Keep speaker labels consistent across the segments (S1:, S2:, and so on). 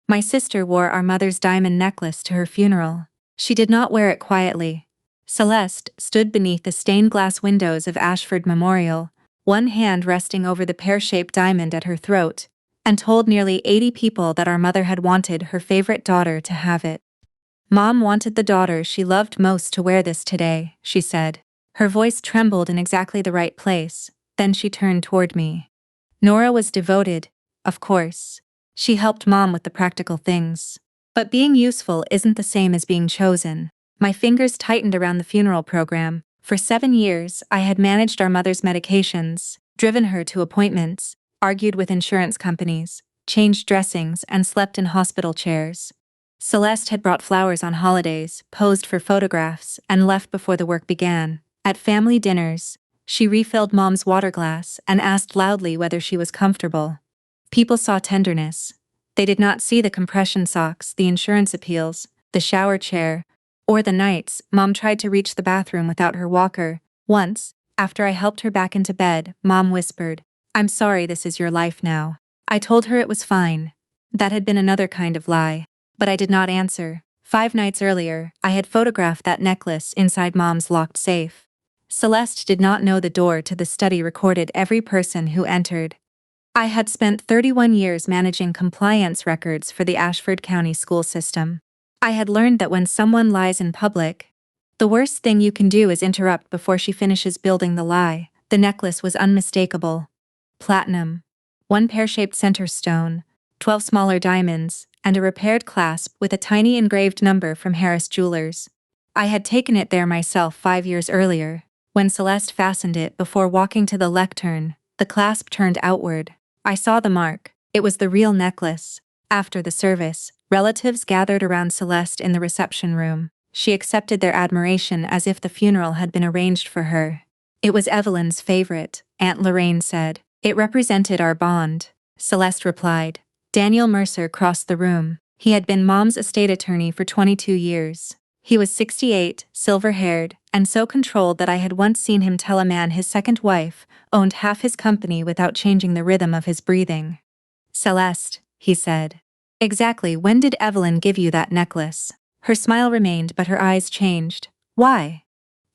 S1: My sister wore our mother's diamond necklace to her funeral. She did not wear it quietly. Celeste stood beneath the stained glass windows of Ashford Memorial, one hand resting over the pear-shaped diamond at her throat, and told nearly 80 people that our mother had wanted her favorite daughter to have it. Mom wanted the daughter she loved most to wear this today, she said. Her voice trembled in exactly the right place, then she turned toward me. Nora was devoted, of course. She helped Mom with the practical things. But being useful isn't the same as being chosen. My fingers tightened around the funeral program. For 7 years, I had managed our mother's medications, driven her to appointments, argued with insurance companies, changed dressings, and slept in hospital chairs. Celeste had brought flowers on holidays, posed for photographs, and left before the work began. At family dinners, she refilled Mom's water glass and asked loudly whether she was comfortable. People saw tenderness. They did not see the compression socks, the insurance appeals, the shower chair, or the nights Mom tried to reach the bathroom without her walker. Once, after I helped her back into bed, Mom whispered, "I'm sorry this is your life now." I told her it was fine. That had been another kind of lie. But I did not answer. 5 nights earlier, I had photographed that necklace inside Mom's locked safe. Celeste did not know the door to the study recorded every person who entered. I had spent 31 years managing compliance records for the Ashford County school system. I had learned that when someone lies in public, the worst thing you can do is interrupt before she finishes building the lie. The necklace was unmistakable. Platinum. 1 pear-shaped center stone, 12 smaller diamonds, and a repaired clasp with a tiny engraved number from Harris Jewelers. I had taken it there myself 5 years earlier. When Celeste fastened it before walking to the lectern, the clasp turned outward. I saw the mark. It was the real necklace. After the service, relatives gathered around Celeste in the reception room. She accepted their admiration as if the funeral had been arranged for her. "It was Evelyn's favorite," Aunt Lorraine said. "It represented our bond," Celeste replied. Daniel Mercer crossed the room. He had been Mom's estate attorney for 22 years. He was 68, silver-haired, and so controlled that I had once seen him tell a man his second wife owned half his company without changing the rhythm of his breathing. "Celeste," he said. "Exactly when did Evelyn give you that necklace?" Her smile remained but her eyes changed. "Why?"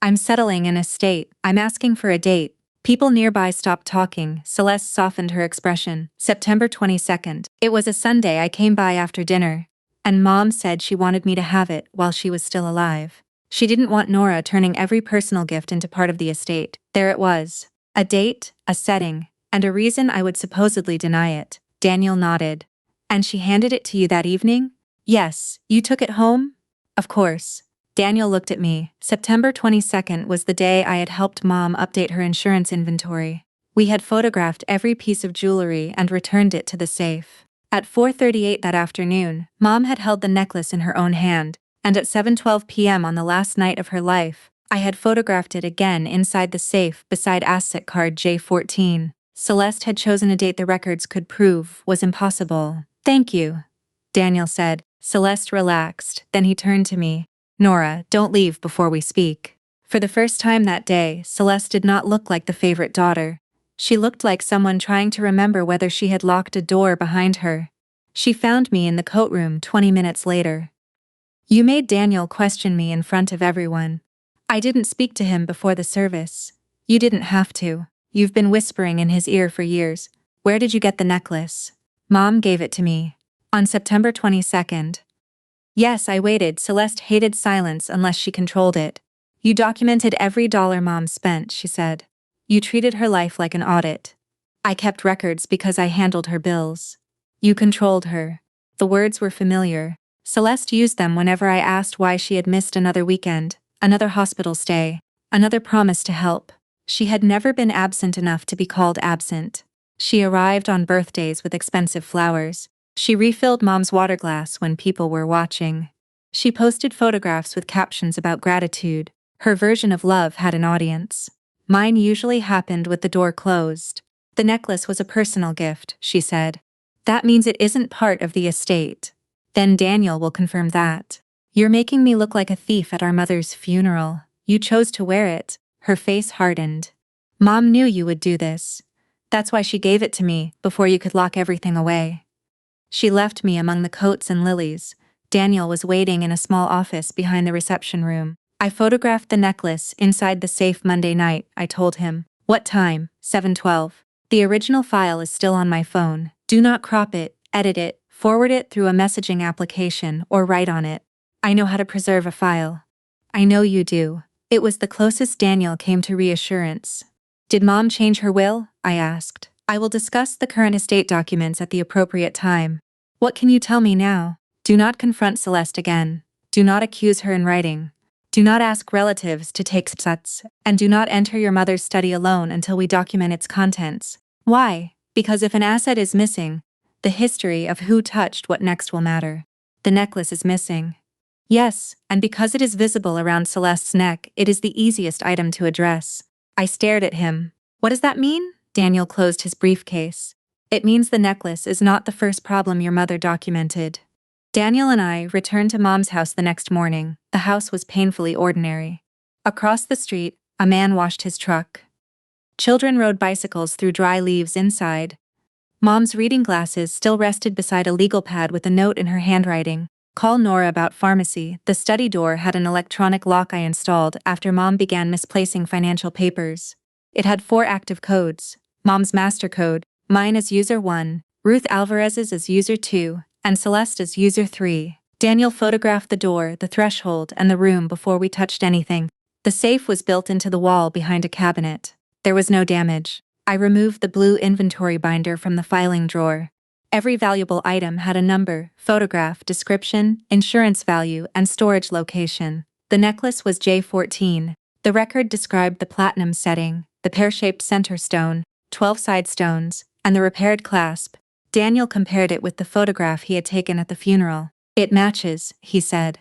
S1: "I'm settling an estate. I'm asking for a date." People nearby stopped talking. Celeste softened her expression. "September 22nd. It was a Sunday. I came by after dinner. And Mom said she wanted me to have it while she was still alive. She didn't want Nora turning every personal gift into part of the estate. There it was. A date, a setting, and a reason I would supposedly deny it." Daniel nodded. "And she handed it to you that evening?" "Yes. You took it home?" "Of course." Daniel looked at me. September 22nd was the day I had helped Mom update her insurance inventory. We had photographed every piece of jewelry and returned it to the safe. At 4:38 that afternoon, Mom had held the necklace in her own hand, and at 7:12 p.m. on the last night of her life, I had photographed it again inside the safe beside asset card J14. Celeste had chosen a date the records could prove was impossible. "Thank you," Daniel said. Celeste relaxed, then he turned to me. "Nora, don't leave before we speak." For the first time that day, Celeste did not look like the favorite daughter. She looked like someone trying to remember whether she had locked a door behind her. She found me in the coat room 20 minutes later. "You made Daniel question me in front of everyone. I didn't speak to him before the service." "You didn't have to. You've been whispering in his ear for years. Where did you get the necklace?" "Mom gave it to me." "On September 22nd. "Yes, I waited." Celeste hated silence unless she controlled it. "You documented every dollar Mom spent," she said. "You treated her life like an audit." "I kept records because I handled her bills." "You controlled her." The words were familiar. Celeste used them whenever I asked why she had missed another weekend, another hospital stay, another promise to help. She had never been absent enough to be called absent. She arrived on birthdays with expensive flowers. She refilled Mom's water glass when people were watching. She posted photographs with captions about gratitude. Her version of love had an audience. Mine usually happened with the door closed. "The necklace was a personal gift," she said. "That means it isn't part of the estate." "Then Daniel will confirm that." "You're making me look like a thief at our mother's funeral. You chose to wear it." Her face hardened. "Mom knew you would do this. That's why she gave it to me, before you could lock everything away." She left me among the coats and lilies. Daniel was waiting in a small office behind the reception room. I photographed the necklace inside the safe Monday night, I told him. What time? 7:12. The original file is still on my phone. Do not crop it, edit it, forward it through a messaging application, or write on it. I know how to preserve a file. I know you do. It was the closest Daniel came to reassurance. Did Mom change her will? I asked. I will discuss the current estate documents at the appropriate time. What can you tell me now? Do not confront Celeste again. Do not accuse her in writing. Do not ask relatives to take sets, and do not enter your mother's study alone until we document its contents. Why? Because if an asset is missing, the history of who touched what next will matter. The necklace is missing. Yes, and because it is visible around Celeste's neck, it is the easiest item to address. I stared at him. What does that mean? Daniel closed his briefcase. It means the necklace is not the first problem your mother documented. Daniel and I returned to Mom's house the next morning. The house was painfully ordinary. Across the street, a man washed his truck. Children rode bicycles through dry leaves inside. Mom's reading glasses still rested beside a legal pad with a note in her handwriting. Call Nora about pharmacy. The study door had an electronic lock I installed after Mom began misplacing financial papers. It had 4 active codes. Mom's master code, mine as user 1, Ruth Alvarez's as user 2, and Celeste as user 3. Daniel photographed the door, the threshold, and the room before we touched anything. The safe was built into the wall behind a cabinet. There was no damage. I removed the blue inventory binder from the filing drawer. Every valuable item had a number, photograph, description, insurance value, and storage location. The necklace was J14. The record described the platinum setting, the pear-shaped center stone, 12 side stones, and the repaired clasp. Daniel compared it with the photograph he had taken at the funeral. It matches, he said.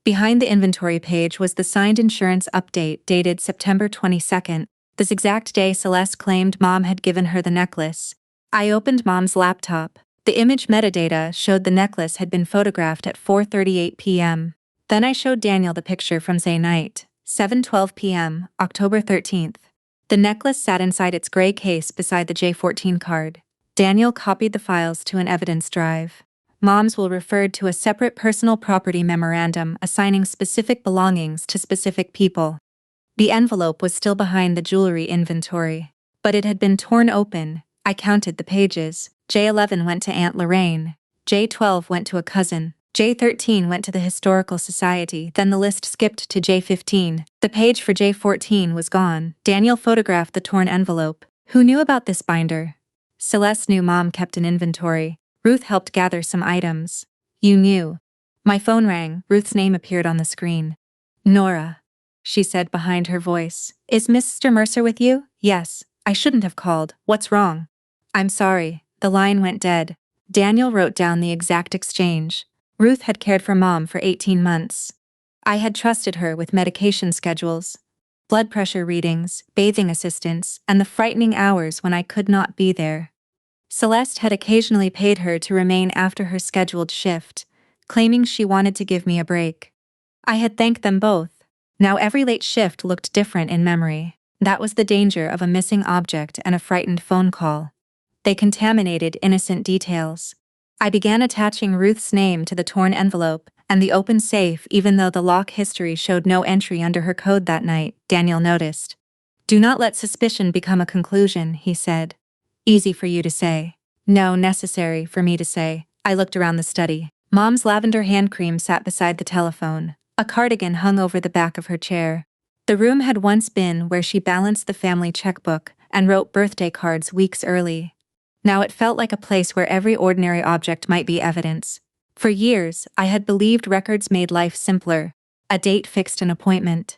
S1: Behind the inventory page was the signed insurance update dated September 22nd, this exact day Celeste claimed Mom had given her the necklace. I opened Mom's laptop. The image metadata showed the necklace had been photographed at 4:38 p.m. Then I showed Daniel the picture from Zay night, 7:12 p.m., October 13th. The necklace sat inside its gray case beside the J14 card. Daniel copied the files to an evidence drive. Mom's will referred to a separate personal property memorandum assigning specific belongings to specific people. The envelope was still behind the jewelry inventory, but it had been torn open. I counted the pages. J11 went to Aunt Lorraine. J12 went to a cousin. J13 went to the Historical Society, then the list skipped to J15. The page for J14 was gone. Daniel photographed the torn envelope. Who knew about this binder? Celeste knew Mom kept an inventory. Ruth helped gather some items. You knew. My phone rang. Ruth's name appeared on the screen. Nora, she said behind her voice. Is Mr. Mercer with you? Yes. I shouldn't have called. What's wrong? I'm sorry. The line went dead. Daniel wrote down the exact exchange. Ruth had cared for Mom for 18 months. I had trusted her with medication schedules, blood pressure readings, bathing assistance, and the frightening hours when I could not be there. Celeste had occasionally paid her to remain after her scheduled shift, claiming she wanted to give me a break. I had thanked them both. Now every late shift looked different in memory. That was the danger of a missing object and a frightened phone call. They contaminated innocent details. I began attaching Ruth's name to the torn envelope and the open safe even though the lock history showed no entry under her code that night, Daniel noticed. Do not let suspicion become a conclusion, he said. Easy for you to say. No, necessary for me to say. I looked around the study. Mom's lavender hand cream sat beside the telephone. A cardigan hung over the back of her chair. The room had once been where she balanced the family checkbook and wrote birthday cards weeks early. Now it felt like a place where every ordinary object might be evidence. For years, I had believed records made life simpler. A date fixed an appointment.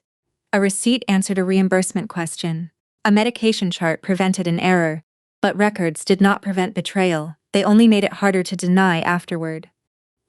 S1: A receipt answered a reimbursement question. A medication chart prevented an error. But records did not prevent betrayal, they only made it harder to deny afterward.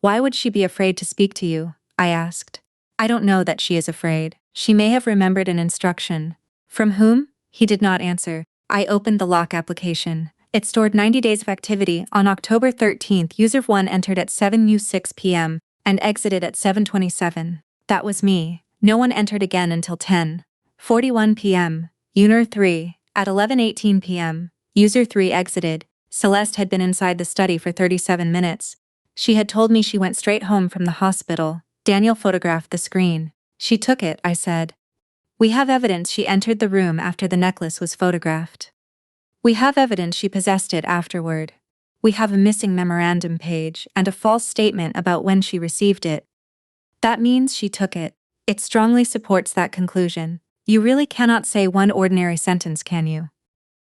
S1: Why would she be afraid to speak to you? I asked. I don't know that she is afraid. She may have remembered an instruction. From whom? He did not answer. I opened the lock application. It stored 90 days of activity. On October 13th, user 1 entered at 7:06 p.m. and exited at 7:27. That was me. No one entered again until 10:41 p.m. User 3. At 11:18 p.m. User 3 exited. Celeste had been inside the study for 37 minutes. She had told me she went straight home from the hospital. Daniel photographed the screen. She took it, I said. We have evidence she entered the room after the necklace was photographed. We have evidence she possessed it afterward. We have a missing memorandum page and a false statement about when she received it. That means she took it. It strongly supports that conclusion. You really cannot say one ordinary sentence, can you?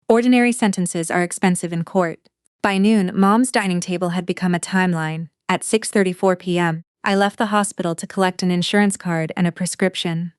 S1: Ordinary sentences are expensive in court. By noon, Mom's dining table had become a timeline. At 6:34 p.m., I left the hospital to collect an insurance card and a prescription.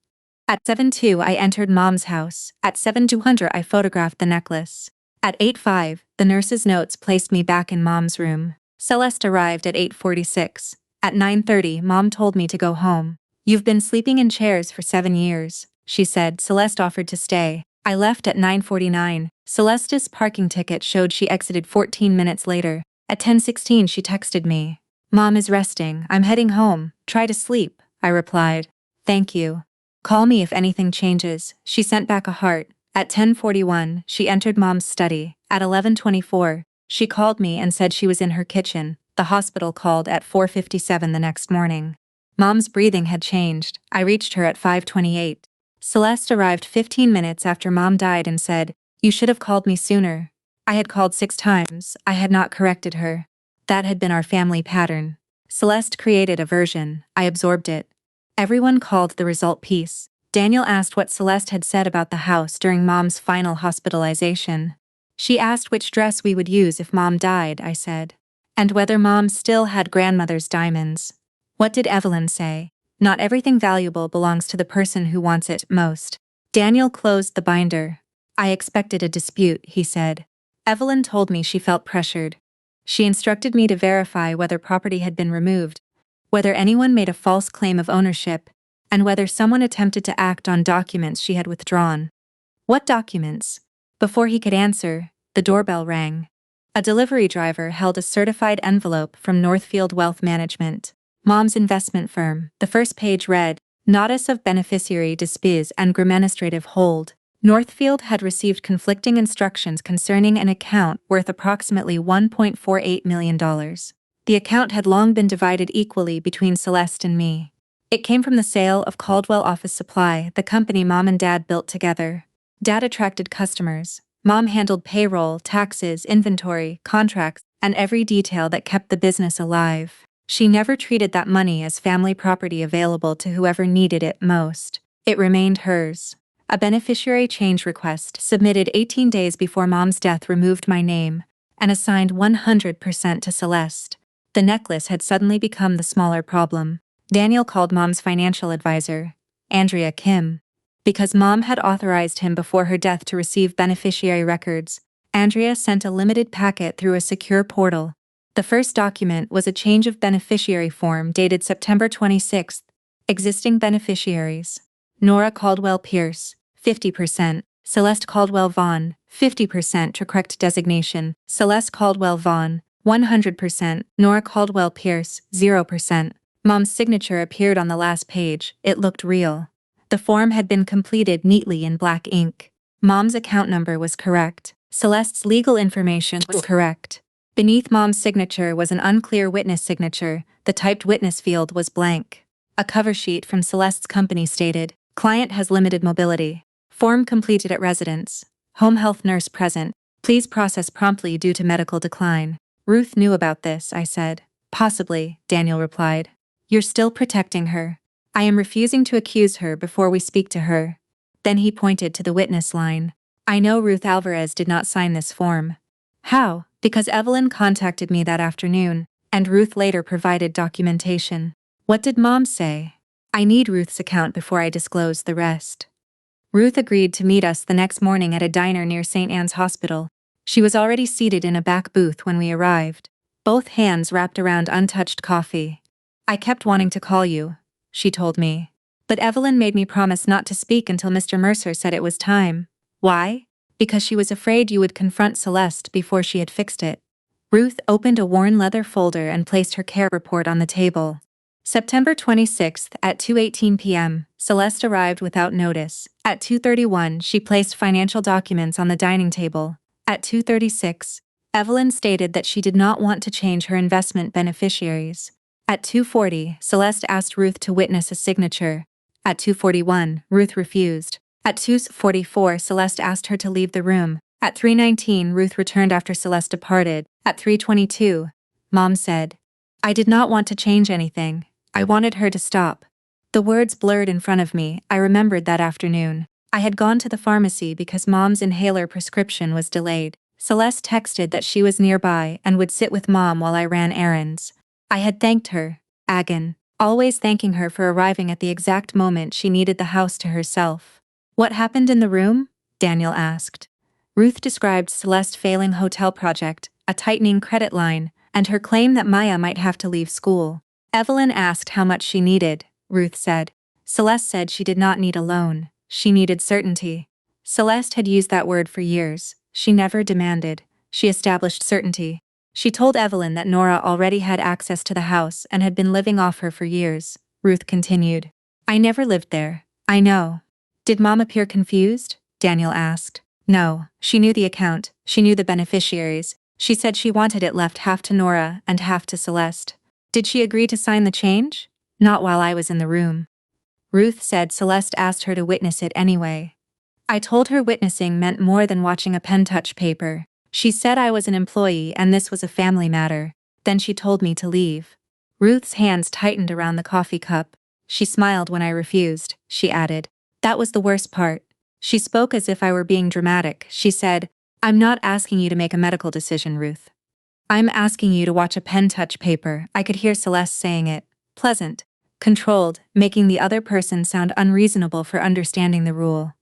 S1: At 7:02, I entered Mom's house. At 7:200, I photographed the necklace. At 8:05, the nurse's notes placed me back in Mom's room. Celeste arrived at 8:46. At 9:30, Mom told me to go home. You've been sleeping in chairs for 7 years, she said. Celeste offered to stay. I left at 9:49. Celeste's parking ticket showed she exited 14 minutes later. At 10:16 she texted me. Mom is resting, I'm heading home, try to sleep, I replied. Thank you. Call me if anything changes. She sent back a heart. At 10:41 she entered Mom's study. At 11:24 she called me and said she was in her kitchen. The hospital called at 4:57 the next morning. Mom's breathing had changed. I reached her at 5:28. Celeste arrived 15 minutes after Mom died and said, "You should have called me sooner." I had called 6 times. I had not corrected her. That had been our family pattern. Celeste created a version. I absorbed it. Everyone called the result peace. Daniel asked what Celeste had said about the house during Mom's final hospitalization. She asked which dress we would use if Mom died, I said. And whether Mom still had grandmother's diamonds. What did Evelyn say? Not everything valuable belongs to the person who wants it most. Daniel closed the binder. I expected a dispute, he said. Evelyn told me she felt pressured. She instructed me to verify whether property had been removed, whether anyone made a false claim of ownership, and whether someone attempted to act on documents she had withdrawn. What documents? Before he could answer, the doorbell rang. A delivery driver held a certified envelope from Northfield Wealth Management, Mom's investment firm. The first page read, Notice of Beneficiary Dispise and Administrative Hold. Northfield had received conflicting instructions concerning an account worth approximately $1.48 million. The account had long been divided equally between Celeste and me. It came from the sale of Caldwell Office Supply, the company Mom and Dad built together. Dad attracted customers. Mom handled payroll, taxes, inventory, contracts, and every detail that kept the business alive. She never treated that money as family property available to whoever needed it most. It remained hers. A beneficiary change request submitted 18 days before Mom's death removed my name and assigned 100% to Celeste. The necklace had suddenly become the smaller problem. Daniel called Mom's financial advisor, Andrea Kim. Because Mom had authorized him before her death to receive beneficiary records, Andrea sent a limited packet through a secure portal. The first document was a change of beneficiary form dated September 26th. Existing beneficiaries: Nora Caldwell Pierce, 50%, Celeste Caldwell Vaughn, 50% to correct designation, Celeste Caldwell Vaughn, 100%, Nora Caldwell Pierce, 0%. Mom's signature appeared on the last page. It looked real. The form had been completed neatly in black ink. Mom's account number was correct. Celeste's legal information was correct. Beneath Mom's signature was an unclear witness signature. The typed witness field was blank. A cover sheet from Celeste's company stated, Client has limited mobility. Form completed at residence. Home health nurse present. Please process promptly due to medical decline. Ruth knew about this, I said. Possibly, Daniel replied. You're still protecting her. I am refusing to accuse her before we speak to her. Then he pointed to the witness line. I know Ruth Alvarez did not sign this form. How? Because Evelyn contacted me that afternoon, and Ruth later provided documentation. What did Mom say? I need Ruth's account before I disclose the rest. Ruth agreed to meet us the next morning at a diner near St. Anne's Hospital. She was already seated in a back booth when we arrived, both hands wrapped around untouched coffee. I kept wanting to call you, she told me. But Evelyn made me promise not to speak until Mr. Mercer said it was time. Why? Because she was afraid you would confront Celeste before she had fixed it. Ruth opened a worn leather folder and placed her care report on the table. September 26th at 2:18 p.m., Celeste arrived without notice. At 2:31, she placed financial documents on the dining table. At 2:36, Evelyn stated that she did not want to change her investment beneficiaries. At 2:40, Celeste asked Ruth to witness a signature. At 2:41, Ruth refused. At 2:44, Celeste asked her to leave the room. At 3:19, Ruth returned after Celeste departed. At 3:22, Mom said, "I did not want to change anything. I wanted her to stop." The words blurred in front of me. I remembered that afternoon. I had gone to the pharmacy because Mom's inhaler prescription was delayed. Celeste texted that she was nearby and would sit with Mom while I ran errands. I had thanked her, always thanking her for arriving at the exact moment she needed the house to herself. "What happened in the room?" Daniel asked. Ruth described Celeste's failing hotel project, a tightening credit line, and her claim that Maya might have to leave school. Evelyn asked how much she needed, Ruth said. Celeste said she did not need a loan, she needed certainty. Celeste had used that word for years. She never demanded, she established certainty. She told Evelyn that Nora already had access to the house and had been living off her for years. Ruth continued. "I never lived there. I know." "Did Mom appear confused?" Daniel asked. "No, she knew the account, she knew the beneficiaries. She said she wanted it left half to Nora and half to Celeste." "Did she agree to sign the change?" "Not while I was in the room." Ruth said Celeste asked her to witness it anyway. "I told her witnessing meant more than watching a pen touch paper. She said I was an employee and this was a family matter. Then she told me to leave." Ruth's hands tightened around the coffee cup. "She smiled when I refused," she added. "That was the worst part. She spoke as if I were being dramatic. She said, 'I'm not asking you to make a medical decision, Ruth. I'm asking you to watch a pen touch paper.'" I could hear Celeste saying it. Pleasant, controlled, making the other person sound unreasonable for understanding the rule.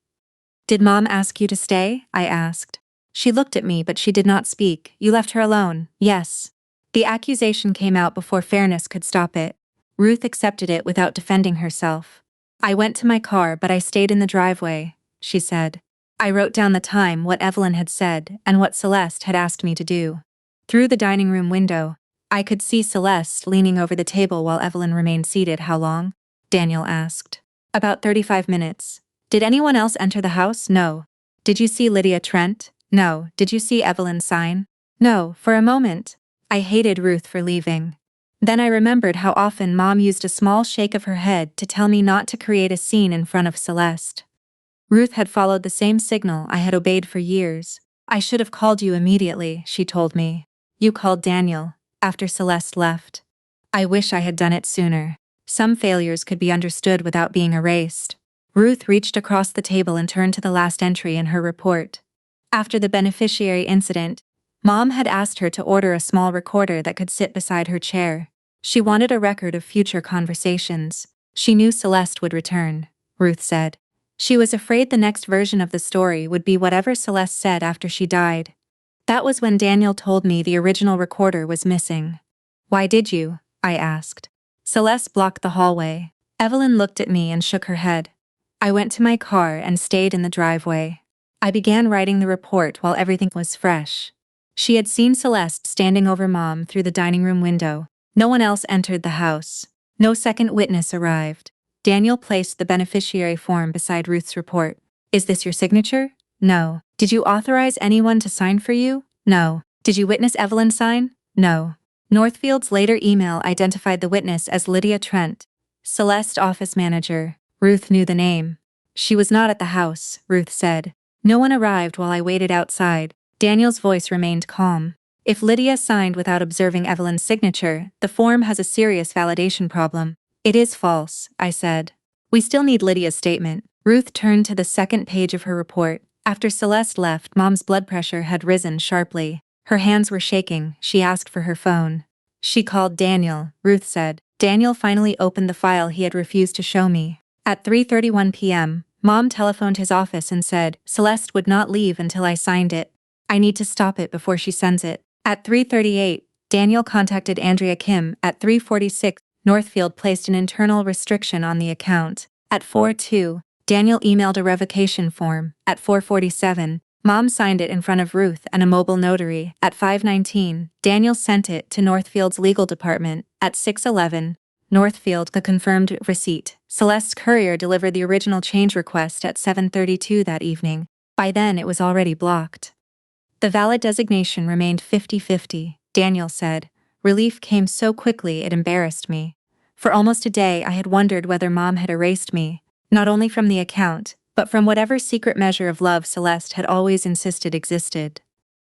S1: "Did Mom ask you to stay?" I asked. She looked at me but she did not speak. "You left her alone?" "Yes." The accusation came out before fairness could stop it. Ruth accepted it without defending herself. "I went to my car but I stayed in the driveway," she said. I wrote down the time, what Evelyn had said, and what Celeste had asked me to do. Through the dining room window, I could see Celeste leaning over the table while Evelyn remained seated. "How long?" Daniel asked. "About 35 minutes. Did anyone else enter the house?" "No." "Did you see Lydia Trent?" "No." "Did you see Evelyn sign?" "No." For a moment, I hated Ruth for leaving. Then I remembered how often Mom used a small shake of her head to tell me not to create a scene in front of Celeste. Ruth had followed the same signal I had obeyed for years. "I should have called you immediately," she told me. "You called Daniel, after Celeste left." I wish I had done it sooner. Some failures could be understood without being erased. Ruth reached across the table and turned to the last entry in her report. After the beneficiary incident, Mom had asked her to order a small recorder that could sit beside her chair. She wanted a record of future conversations. She knew Celeste would return, Ruth said. She was afraid the next version of the story would be whatever Celeste said after she died. That was when Daniel told me the original recorder was missing. "Why did you?" I asked. Celeste blocked the hallway. Evelyn looked at me and shook her head. "I went to my car and stayed in the driveway. I began writing the report while everything was fresh." She had seen Celeste standing over Mom through the dining room window. No one else entered the house. No second witness arrived. Daniel placed the beneficiary form beside Ruth's report. "Is this your signature?" "No." "Did you authorize anyone to sign for you?" "No." "Did you witness Evelyn sign?" "No." Northfield's later email identified the witness as Lydia Trent, Celeste's office manager. Ruth knew the name. "She was not at the house," Ruth said. "No one arrived while I waited outside." Daniel's voice remained calm. "If Lydia signed without observing Evelyn's signature, the form has a serious validation problem." "It is false," I said. "We still need Lydia's statement." Ruth turned to the second page of her report. After Celeste left, Mom's blood pressure had risen sharply. Her hands were shaking. She asked for her phone. "She called Daniel," Ruth said. Daniel finally opened the file he had refused to show me. At 3:31 p.m., Mom telephoned his office and said, "Celeste would not leave until I signed it. I need to stop it before she sends it." At 3:38, Daniel contacted Andrea Kim. At 3:46, Northfield placed an internal restriction on the account. At 4:02, Daniel emailed a revocation form. At 4:47, Mom signed it in front of Ruth and a mobile notary. At 5:19, Daniel sent it to Northfield's legal department. At 6:11, Northfield confirmed receipt. Celeste's courier delivered the original change request at 7:32 that evening. By then it was already blocked. The valid designation remained 50-50, Daniel said. Relief came so quickly it embarrassed me. For almost a day I had wondered whether Mom had erased me, not only from the account, but from whatever secret measure of love Celeste had always insisted existed.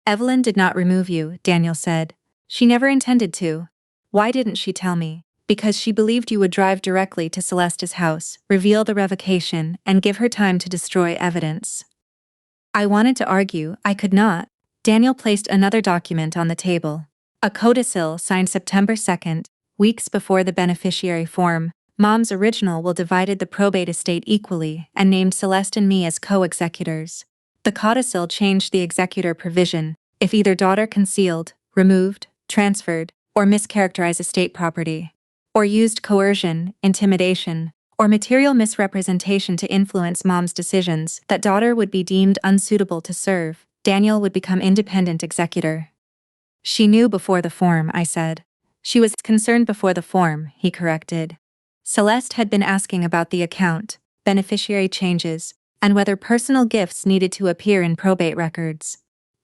S1: Evelyn did not remove you, Daniel said. She never intended to. Why didn't she tell me? Because she believed you would drive directly to Celeste's house, reveal the revocation, and give her time to destroy evidence. I wanted to argue, I could not. Daniel placed another document on the table. A codicil signed September 2nd, weeks before the beneficiary form. Mom's original will divided the probate estate equally and named Celeste and me as co-executors. The codicil changed the executor provision if either daughter concealed, removed, transferred, or mischaracterized estate property, or used coercion, intimidation, or material misrepresentation to influence Mom's decisions, that daughter would be deemed unsuitable to serve. Daniel would become independent executor. She knew before the form, I said. She was concerned before the form, he corrected. Celeste had been asking about the account, beneficiary changes, and whether personal gifts needed to appear in probate records.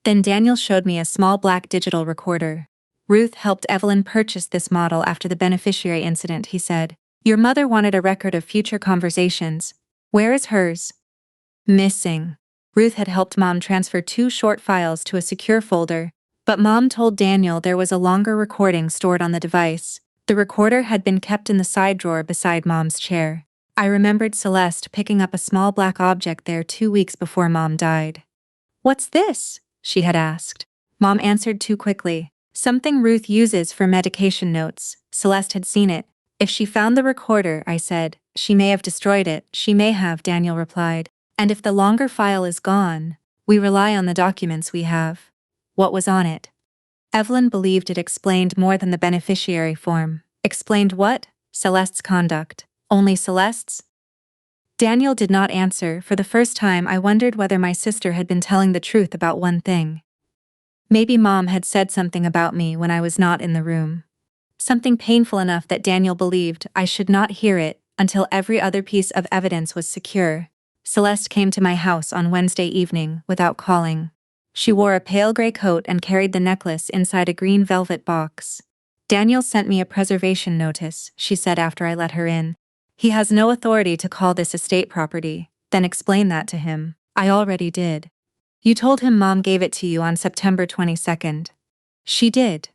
S1: Then Daniel showed me a small black digital recorder. Ruth helped Evelyn purchase this model after the beneficiary incident, he said. Your mother wanted a record of future conversations. Where is hers? Missing. Ruth had helped Mom transfer 2 short files to a secure folder, but Mom told Daniel there was a longer recording stored on the device. The recorder had been kept in the side drawer beside Mom's chair. I remembered Celeste picking up a small black object there 2 weeks before Mom died. What's this? She had asked. Mom answered too quickly. Something Ruth uses for medication notes. Celeste had seen it. If she found the recorder, I said, she may have destroyed it. She may have, Daniel replied. And if the longer file is gone, we rely on the documents we have. What was on it? Evelyn believed it explained more than the beneficiary form. Explained what? Celeste's conduct. Only Celeste's? Daniel did not answer. For the first time I wondered whether my sister had been telling the truth about one thing. Maybe Mom had said something about me when I was not in the room. Something painful enough that Daniel believed I should not hear it until every other piece of evidence was secure. Celeste came to my house on Wednesday evening without calling. She wore a pale gray coat and carried the necklace inside a green velvet box. Daniel sent me a preservation notice, she said after I let her in. He has no authority to call this estate property. Then explain that to him. I already did. You told him Mom gave it to you on September 22nd. She did.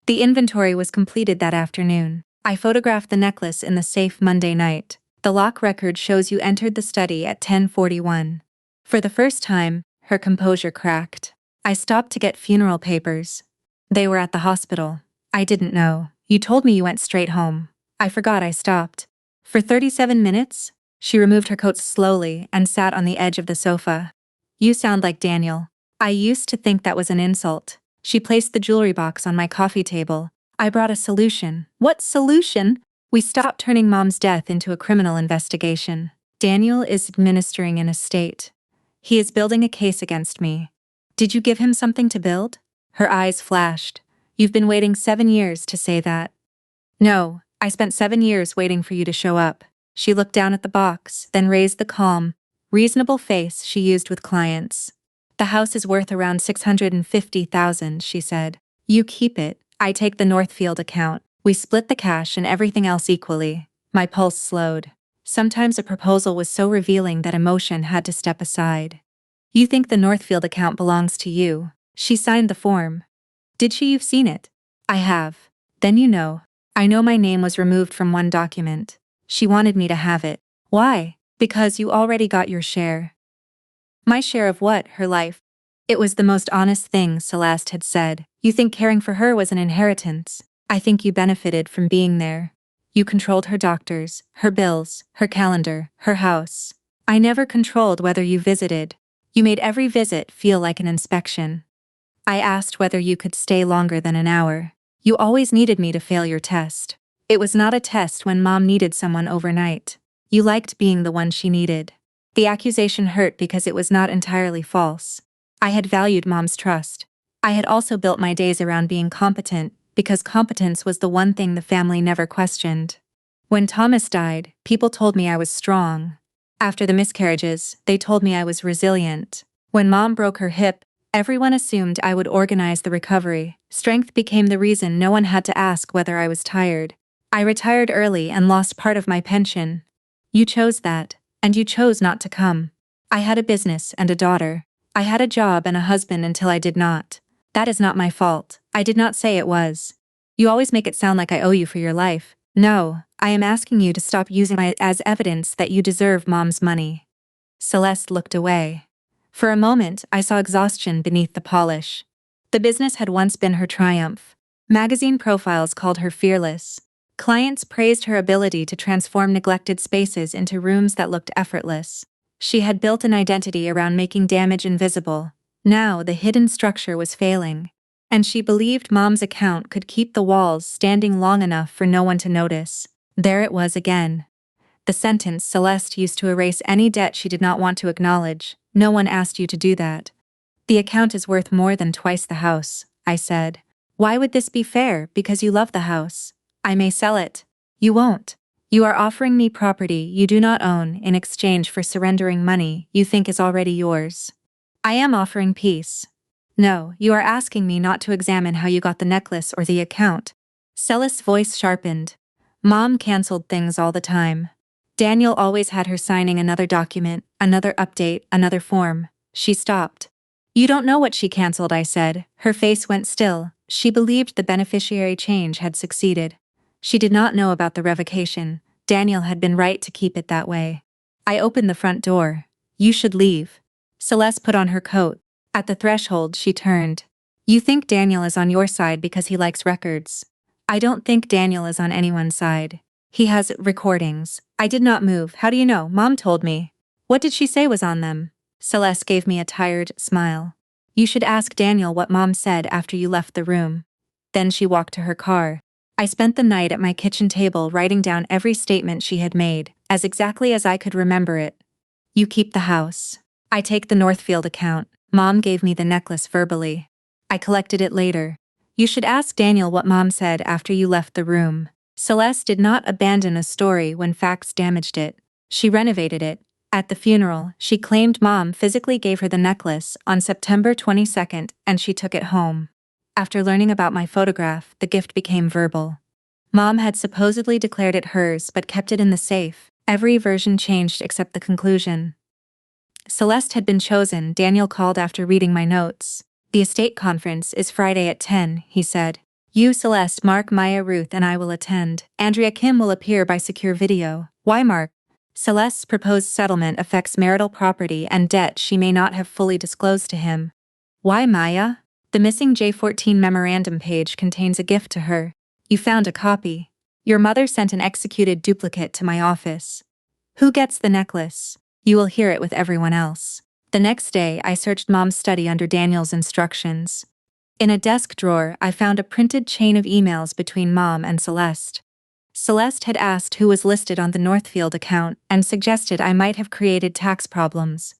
S1: The inventory was completed that afternoon. I photographed the necklace in the safe Monday night. The lock record shows you entered the study at 10:41. For the first time, her composure cracked. I stopped to get funeral papers. They were at the hospital. I didn't know. You told me you went straight home. I forgot I stopped. For 37 minutes? She removed her coat slowly and sat on the edge of the sofa. You sound like Daniel. I used to think that was an insult. She placed the jewelry box on my coffee table. I brought a solution. What solution? We stopped turning Mom's death into a criminal investigation. Daniel is administering an estate. He is building a case against me. Did you give him something to build? Her eyes flashed. You've been waiting 7 years to say that. No, I spent 7 years waiting for you to show up. She looked down at the box, then raised the calm, reasonable face she used with clients. The house is worth around $650,000, she said. You keep it. I take the Northfield account. We split the cash and everything else equally. My pulse slowed. Sometimes a proposal was so revealing that emotion had to step aside. You think the Northfield account belongs to you. She signed the form. Did she? You've seen it? I have. Then you know. I know my name was removed from one document. She wanted me to have it. Why? Because you already got your share. My share of what? Her life. It was the most honest thing Celeste had said. You think caring for her was an inheritance. I think you benefited from being there. You controlled her doctors, her bills, her calendar, her house. I never controlled whether you visited. You made every visit feel like an inspection. I asked whether you could stay longer than an hour. You always needed me to fail your test. It was not a test when Mom needed someone overnight. You liked being the one she needed. The accusation hurt because it was not entirely false. I had valued Mom's trust. I had also built my days around being competent, because competence was the one thing the family never questioned. When Thomas died, people told me I was strong. After the miscarriages, they told me I was resilient. When Mom broke her hip, Everyone assumed I would organize the recovery. Strength became the reason no one had to ask whether I was tired. I retired early and lost part of my pension. You chose that, and you chose not to come. I had a business and a daughter. I had a job and a husband until I did not. That is not my fault. I did not say it was. You always make it sound like I owe you for your life. No, I am asking you to stop using it as evidence that you deserve Mom's money. Celeste looked away. For a moment, I saw exhaustion beneath the polish. The business had once been her triumph. Magazine profiles called her fearless. Clients praised her ability to transform neglected spaces into rooms that looked effortless. She had built an identity around making damage invisible. Now the hidden structure was failing. And she believed Mom's account could keep the walls standing long enough for no one to notice. There it was again. The sentence Celeste used to erase any debt she did not want to acknowledge. No one asked you to do that. The account is worth more than twice the house, I said. Why would this be fair? Because you love the house. I may sell it. You won't. You are offering me property you do not own in exchange for surrendering money you think is already yours. I am offering peace. No, you are asking me not to examine how you got the necklace or the account. Celeste's voice sharpened. Mom canceled things all the time. Daniel always had her signing another document, another update, another form. She stopped. You don't know what she canceled, I said. Her face went still. She believed the beneficiary change had succeeded. She did not know about the revocation. Daniel had been right to keep it that way. I opened the front door. You should leave. Celeste put on her coat. At the threshold, she turned. You think Daniel is on your side because he likes records. I don't think Daniel is on anyone's side. He has recordings. I did not move. How do you know? Mom told me. What did she say was on them? Celeste gave me a tired smile. You should ask Daniel what Mom said after you left the room. Then she walked to her car. I spent the night at my kitchen table writing down every statement she had made, as exactly as I could remember it. You keep the house. I take the Northfield account. Mom gave me the necklace verbally. I collected it later. You should ask Daniel what Mom said after you left the room. Celeste did not abandon a story when facts damaged it. She renovated it. At the funeral, she claimed Mom physically gave her the necklace on September 22nd and she took it home. After learning about my photograph, the gift became verbal. Mom had supposedly declared it hers but kept it in the safe. Every version changed except the conclusion. Celeste had been chosen. Daniel called after reading my notes. The estate conference is Friday at 10, he said. You, Celeste, Mark, Maya, Ruth, and I will attend. Andrea Kim will appear by secure video. Why Mark? Celeste's proposed settlement affects marital property and debt she may not have fully disclosed to him. Why Maya? The missing J14 memorandum page contains a gift to her. You found a copy. Your mother sent an executed duplicate to my office. Who gets the necklace? You will hear it with everyone else. The next day, I searched Mom's study under Daniel's instructions. In a desk drawer, I found a printed chain of emails between Mom and Celeste. Celeste had asked who was listed on the Northfield account and suggested I might have created tax problems.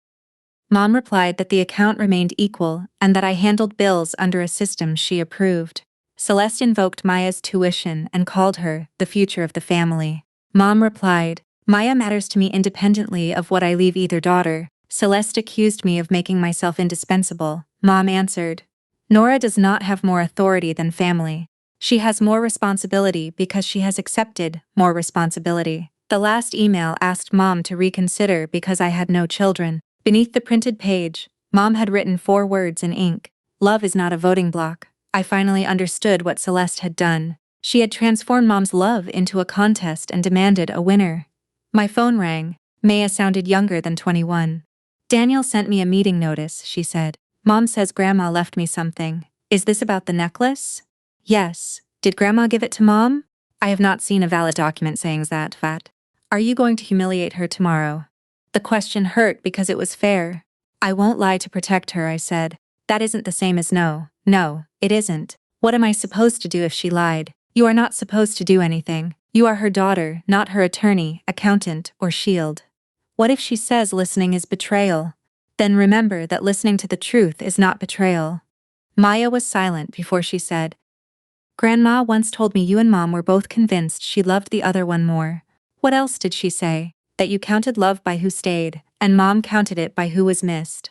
S1: Mom replied that the account remained equal and that I handled bills under a system she approved. Celeste invoked Maya's tuition and called her the future of the family. Mom replied, Maya matters to me independently of what I leave either daughter. Celeste accused me of making myself indispensable. Mom answered, Nora does not have more authority than family. She has more responsibility because she has accepted more responsibility. The last email asked Mom to reconsider because I had no children. Beneath the printed page, Mom had written 4 words in ink. Love is not a voting block. I finally understood what Celeste had done. She had transformed Mom's love into a contest and demanded a winner. My phone rang. Maya sounded younger than 21. Daniel sent me a meeting notice, she said. Mom says Grandma left me something. Is this about the necklace? Yes. Did Grandma give it to Mom? I have not seen a valid document saying that, Fat. Are you going to humiliate her tomorrow? The question hurt because it was fair. I won't lie to protect her, I said. That isn't the same as no. No, it isn't. What am I supposed to do if she lied? You are not supposed to do anything. You are her daughter, not her attorney, accountant, or shield. What if she says listening is betrayal? Then remember that listening to the truth is not betrayal. Maya was silent before she said, Grandma once told me you and Mom were both convinced she loved the other one more. What else did she say? That you counted love by who stayed, and Mom counted it by who was missed.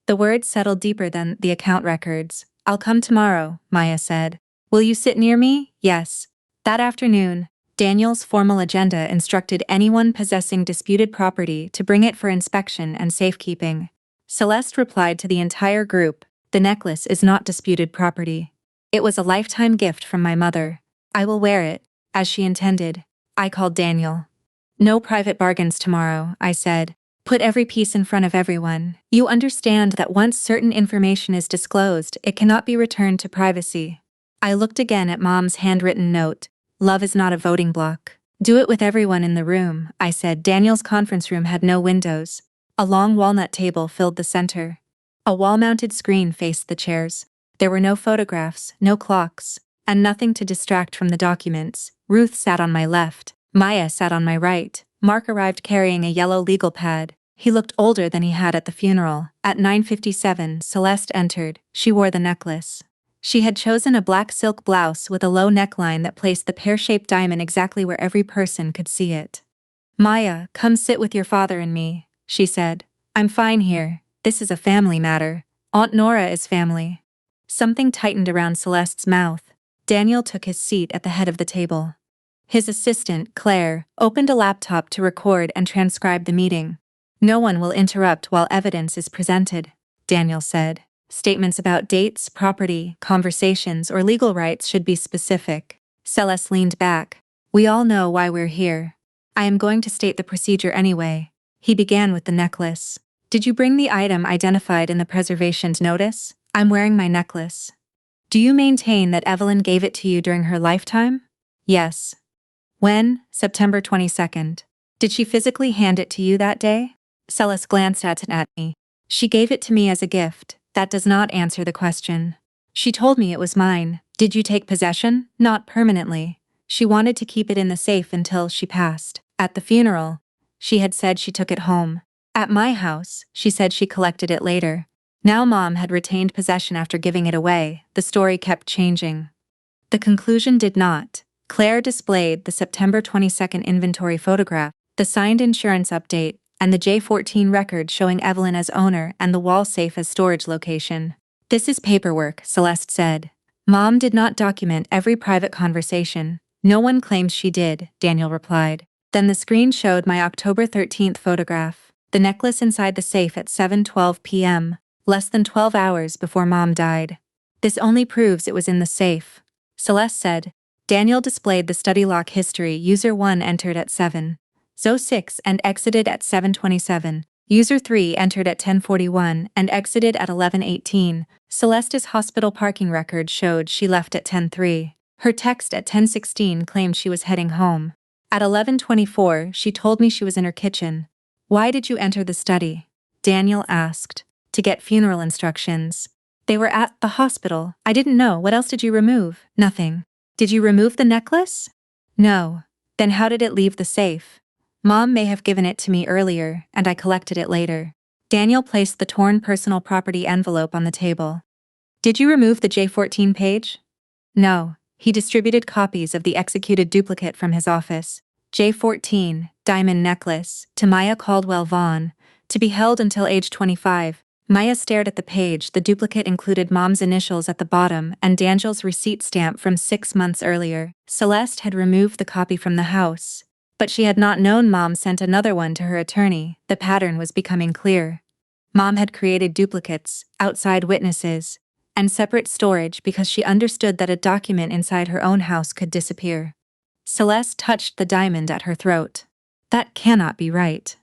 S1: The words settled deeper than the account records. I'll come tomorrow, Maya said. Will you sit near me? Yes. That afternoon, Daniel's formal agenda instructed anyone possessing disputed property to bring it for inspection and safekeeping. Celeste replied to the entire group, "The necklace is not disputed property. It was a lifetime gift from my mother. I will wear it, as she intended." I called Daniel. "No private bargains tomorrow," I said. "Put every piece in front of everyone. You understand that once certain information is disclosed, it cannot be returned to privacy." I looked again at Mom's handwritten note. "Love is not a voting block. Do it with everyone in the room," I said. Daniel's conference room had no windows. A long walnut table filled the center. A wall-mounted screen faced the chairs. There were no photographs, no clocks, and nothing to distract from the documents. Ruth sat on my left. Maya sat on my right. Mark arrived carrying a yellow legal pad. He looked older than he had at the funeral. At 9:57, Celeste entered. She wore the necklace. She had chosen a black silk blouse with a low neckline that placed the pear-shaped diamond exactly where every person could see it. "Maya, come sit with your father and me," she said. "I'm fine here. This is a family matter. Aunt Nora is family." Something tightened around Celeste's mouth. Daniel took his seat at the head of the table. His assistant, Claire, opened a laptop to record and transcribe the meeting. "No one will interrupt while evidence is presented," Daniel said. "Statements about dates, property, conversations, or legal rights should be specific." Celeste leaned back. "We all know why we're here. I am going to state the procedure anyway." He began with the necklace. "Did you bring the item identified in the preservation's notice?" "I'm wearing my necklace." "Do you maintain that Evelyn gave it to you during her lifetime?" "Yes." "When?" "September 22nd. Did she physically hand it to you that day?" Celeste glanced at me. "She gave it to me as a gift. That does not answer the question. She told me it was mine." "Did you take possession?" "Not permanently. She wanted to keep it in the safe until she passed. At the funeral, she had said she took it home. At my house, she said she collected it later." Now Mom had retained possession after giving it away. The story kept changing. The conclusion did not. Claire displayed the September 22nd inventory photograph, the signed insurance update, and the J14 record showing Evelyn as owner and the wall safe as storage location. "This is paperwork," Celeste said. "Mom did not document every private conversation." "No one claims she did," Daniel replied. Then the screen showed my October 13th photograph, the necklace inside the safe at 7:12 p.m., less than 12 hours before Mom died. "This only proves it was in the safe," Celeste said. Daniel displayed the study lock history. User 1 entered at 7:06 and exited at 7:27. User 3 entered at 10:41 and exited at 11:18. Celeste's hospital parking record showed she left at 10:03. Her text at 10:16 claimed she was heading home. At 11:24, she told me she was in her kitchen. "Why did you enter the study?" Daniel asked. "To get funeral instructions. They were at the hospital. I didn't know. What else did you remove?" "Nothing." "Did you remove the necklace?" "No." "Then how did it leave the safe?" "Mom may have given it to me earlier, and I collected it later." Daniel placed the torn personal property envelope on the table. "Did you remove the J14 page?" "No." He distributed copies of the executed duplicate from his office. J14, diamond necklace, to Maya Caldwell Vaughn, to be held until age 25. Maya stared at the page. The duplicate included Mom's initials at the bottom and Daniel's receipt stamp from 6 months earlier. Celeste had removed the copy from the house, but she had not known Mom sent another one to her attorney. The pattern was becoming clear. Mom had created duplicates, outside witnesses, and separate storage because she understood that a document inside her own house could disappear. Celeste touched the diamond at her throat. "That cannot be right.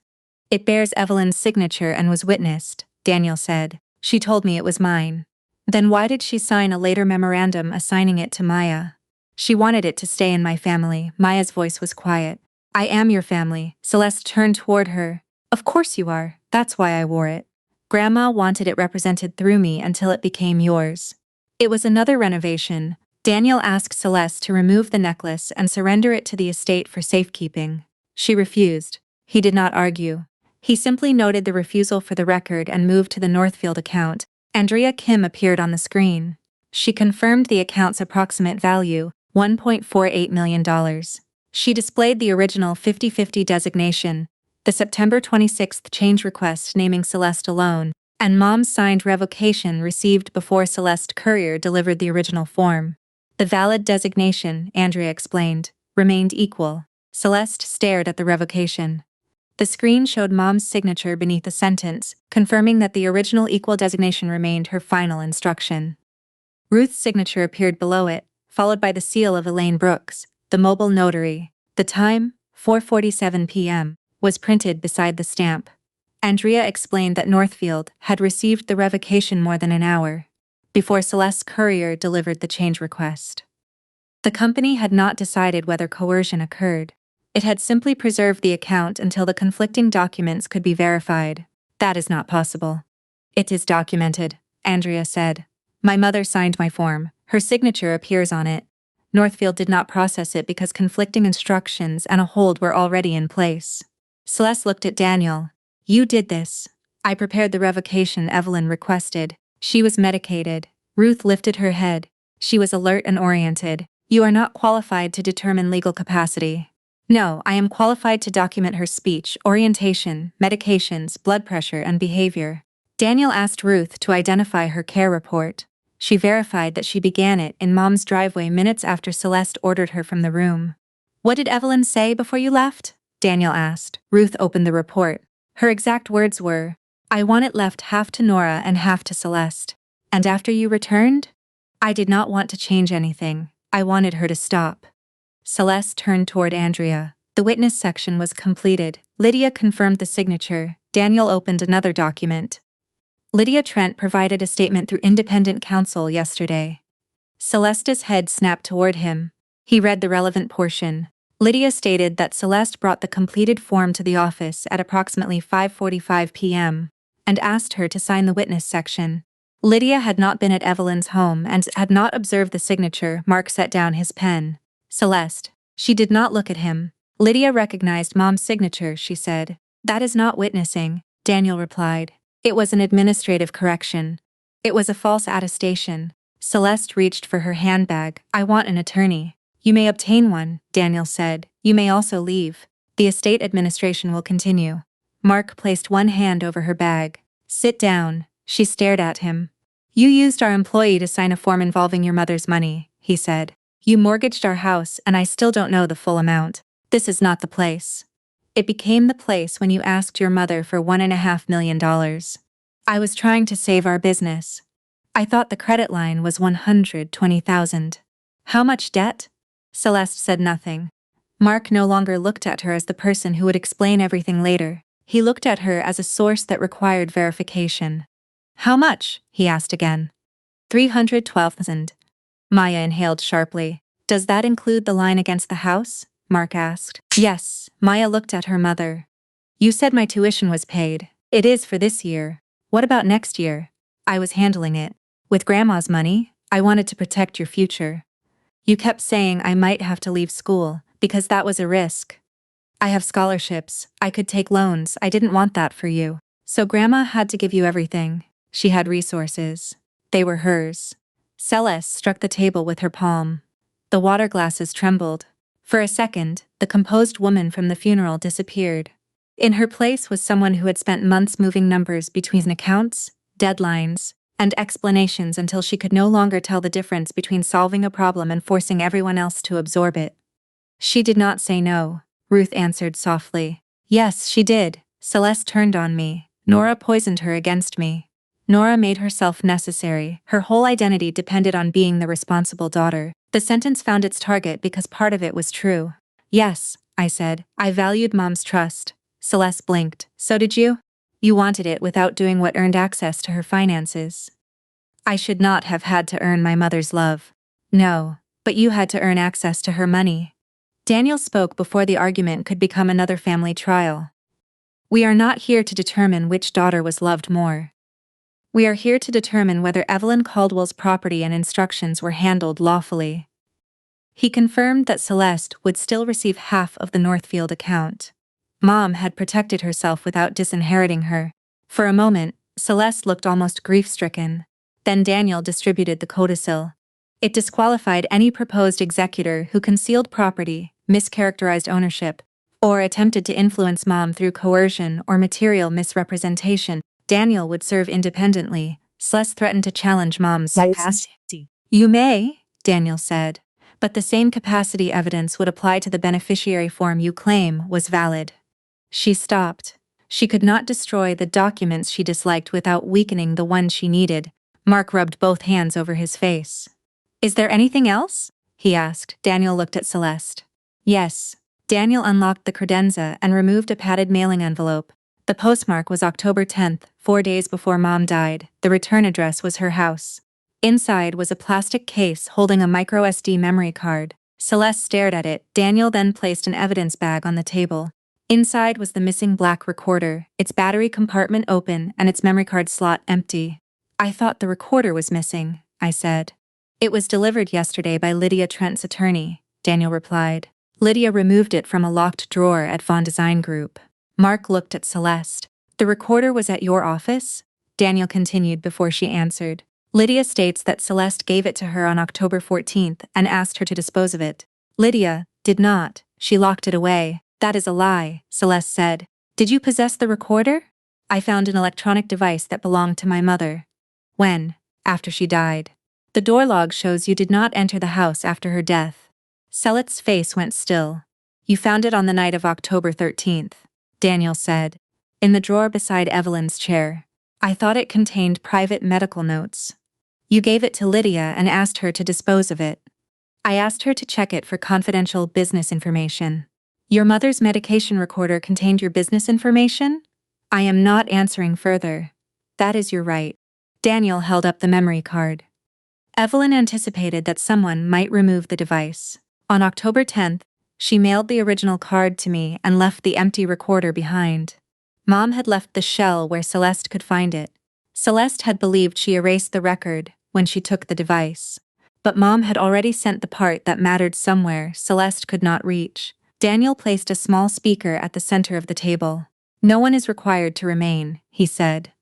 S1: It bears Evelyn's signature and was witnessed," Daniel said. "She told me it was mine." "Then why did she sign a later memorandum assigning it to Maya?" "She wanted it to stay in my family." Maya's voice was quiet. "I am your family." Celeste turned toward her. "Of course you are. That's why I wore it. Grandma wanted it represented through me until it became yours." It was another renovation. Daniel asked Celeste to remove the necklace and surrender it to the estate for safekeeping. She refused. He did not argue. He simply noted the refusal for the record and moved to the Northfield account. Andrea Kim appeared on the screen. She confirmed the account's approximate value, $1.48 million. She displayed the original 50-50 designation, the September 26th change request naming Celeste alone, And Mom's signed revocation received before Celeste courier delivered the original form. The valid designation, Andrea explained, remained equal. Celeste stared at the revocation. The screen showed Mom's signature beneath the sentence, confirming that the original equal designation remained her final instruction. Ruth's signature appeared below it, followed by the seal of Elaine Brooks, the mobile notary. The time, 4:47 p.m., was printed beside the stamp. Andrea explained that Northfield had received the revocation more than an hour before Celeste's courier delivered the change request. The company had not decided whether coercion occurred. It had simply preserved the account until the conflicting documents could be verified. That is not possible. It is documented, Andrea said. My mother signed my form. Her signature appears on it. Northfield did not process it because conflicting instructions and a hold were already in place. Celeste looked at Daniel. You did this. I prepared the revocation Evelyn requested. She was medicated. Ruth lifted her head. She was alert and oriented. You are not qualified to determine legal capacity. No, I am qualified to document her speech, orientation, medications, blood pressure, and behavior. Daniel asked Ruth to identify her care report. She verified that she began it in Mom's driveway minutes after Celeste ordered her from the room. What did Evelyn say before you left? Daniel asked. Ruth opened the report. Her exact words were, I want it left half to Nora and half to Celeste. And after you returned? I did not want to change anything. I wanted her to stop. Celeste turned toward Andrea. The witness section was completed. Lydia confirmed the signature. Daniel opened another document. Lydia Trent provided a statement through independent counsel yesterday. Celeste's head snapped toward him. He read the relevant portion. Lydia stated that Celeste brought the completed form to the office at approximately 5:45 p.m. and asked her to sign the witness section. Lydia had not been at Evelyn's home and had not observed the signature. Mark set down his pen. Celeste. She did not look at him. Lydia recognized Mom's signature, she said. That is not witnessing, Daniel replied. It was an administrative correction. It was a false attestation. Celeste reached for her handbag. I want an attorney. You may obtain one, Daniel said. You may also leave. The estate administration will continue. Mark placed one hand over her bag. Sit down. She stared at him. You used our employee to sign a form involving your mother's money, he said. You mortgaged our house and I still don't know the full amount. This is not the place. It became the place when you asked your mother for $1.5 million. I was trying to save our business. I thought the credit line was $120,000. How much debt? Celeste said nothing. Mark no longer looked at her as the person who would explain everything later. He looked at her as a source that required verification. How much? He asked again. $312,000. Maya inhaled sharply. Does that include the line against the house? Mark asked. Yes, Maya looked at her mother. You said my tuition was paid. It is for this year. What about next year? I was handling it. With Grandma's money, I wanted to protect your future. You kept saying I might have to leave school, because that was a risk. I have scholarships, I could take loans, I didn't want that for you. So Grandma had to give you everything. She had resources. They were hers. Celeste struck the table with her palm. The water glasses trembled. For a second, the composed woman from the funeral disappeared. In her place was someone who had spent months moving numbers between accounts, deadlines, and explanations until she could no longer tell the difference between solving a problem and forcing everyone else to absorb it. She did not say no, Ruth answered softly. Yes, she did. Celeste turned on me. Nora poisoned her against me. Nora made herself necessary. Her whole identity depended on being the responsible daughter. The sentence found its target because part of it was true. Yes, I said. I valued Mom's trust. Celeste blinked. So did you? You wanted it without doing what earned access to her finances. I should not have had to earn my mother's love. No, but you had to earn access to her money. Daniel spoke before the argument could become another family trial. We are not here to determine which daughter was loved more. We are here to determine whether Evelyn Caldwell's property and instructions were handled lawfully. He confirmed that Celeste would still receive half of the Northfield account. Mom had protected herself without disinheriting her. For a moment, Celeste looked almost grief-stricken. Then Daniel distributed the codicil. It disqualified any proposed executor who concealed property, mischaracterized ownership, or attempted to influence Mom through coercion or material misrepresentation. Daniel would serve independently. Celeste threatened to challenge Mom's
S2: License.
S1: capacity. You may, Daniel said, but the same capacity evidence would apply to the beneficiary form you claim was valid. She stopped. She could not destroy the documents she disliked without weakening the one she needed. Mark rubbed both hands over his face. Is there anything else? He asked. Daniel looked at Celeste. Yes. Daniel unlocked the credenza and removed a padded mailing envelope. The postmark was October 10th, 4 days before Mom died. The return address was her house. Inside was a plastic case holding a microSD memory card. Celeste stared at it. Daniel then placed an evidence bag on the table. Inside was the missing black recorder, its battery compartment open and its memory card slot empty. I thought the recorder was missing, I said. It was delivered yesterday by Lydia Trent's attorney, Daniel replied. Lydia removed it from a locked drawer at Von Design Group. Mark looked at Celeste. The recorder was at your office? Daniel continued before she answered. Lydia states that Celeste gave it to her on October 14th and asked her to dispose of it. Lydia did not. She locked it away. That is a lie, Celeste said. Did you possess the recorder? I found an electronic device that belonged to my mother. When? After she died. The door log shows you did not enter the house after her death. Celeste's face went still. You found it on the night of October 13th, Daniel said. In the drawer beside Evelyn's chair. I thought it contained private medical notes. You gave it to Lydia and asked her to dispose of it. I asked her to check it for confidential business information. Your mother's medication recorder contained your business information? I am not answering further. That is your right. Daniel held up the memory card. Evelyn anticipated that someone might remove the device. On October 10th, she mailed the original card to me and left the empty recorder behind. Mom had left the shell where Celeste could find it. Celeste had believed she erased the record when she took the device. But Mom had already sent the part that mattered somewhere Celeste could not reach. Daniel placed a small speaker at the center of the table. No one is required to remain, he said.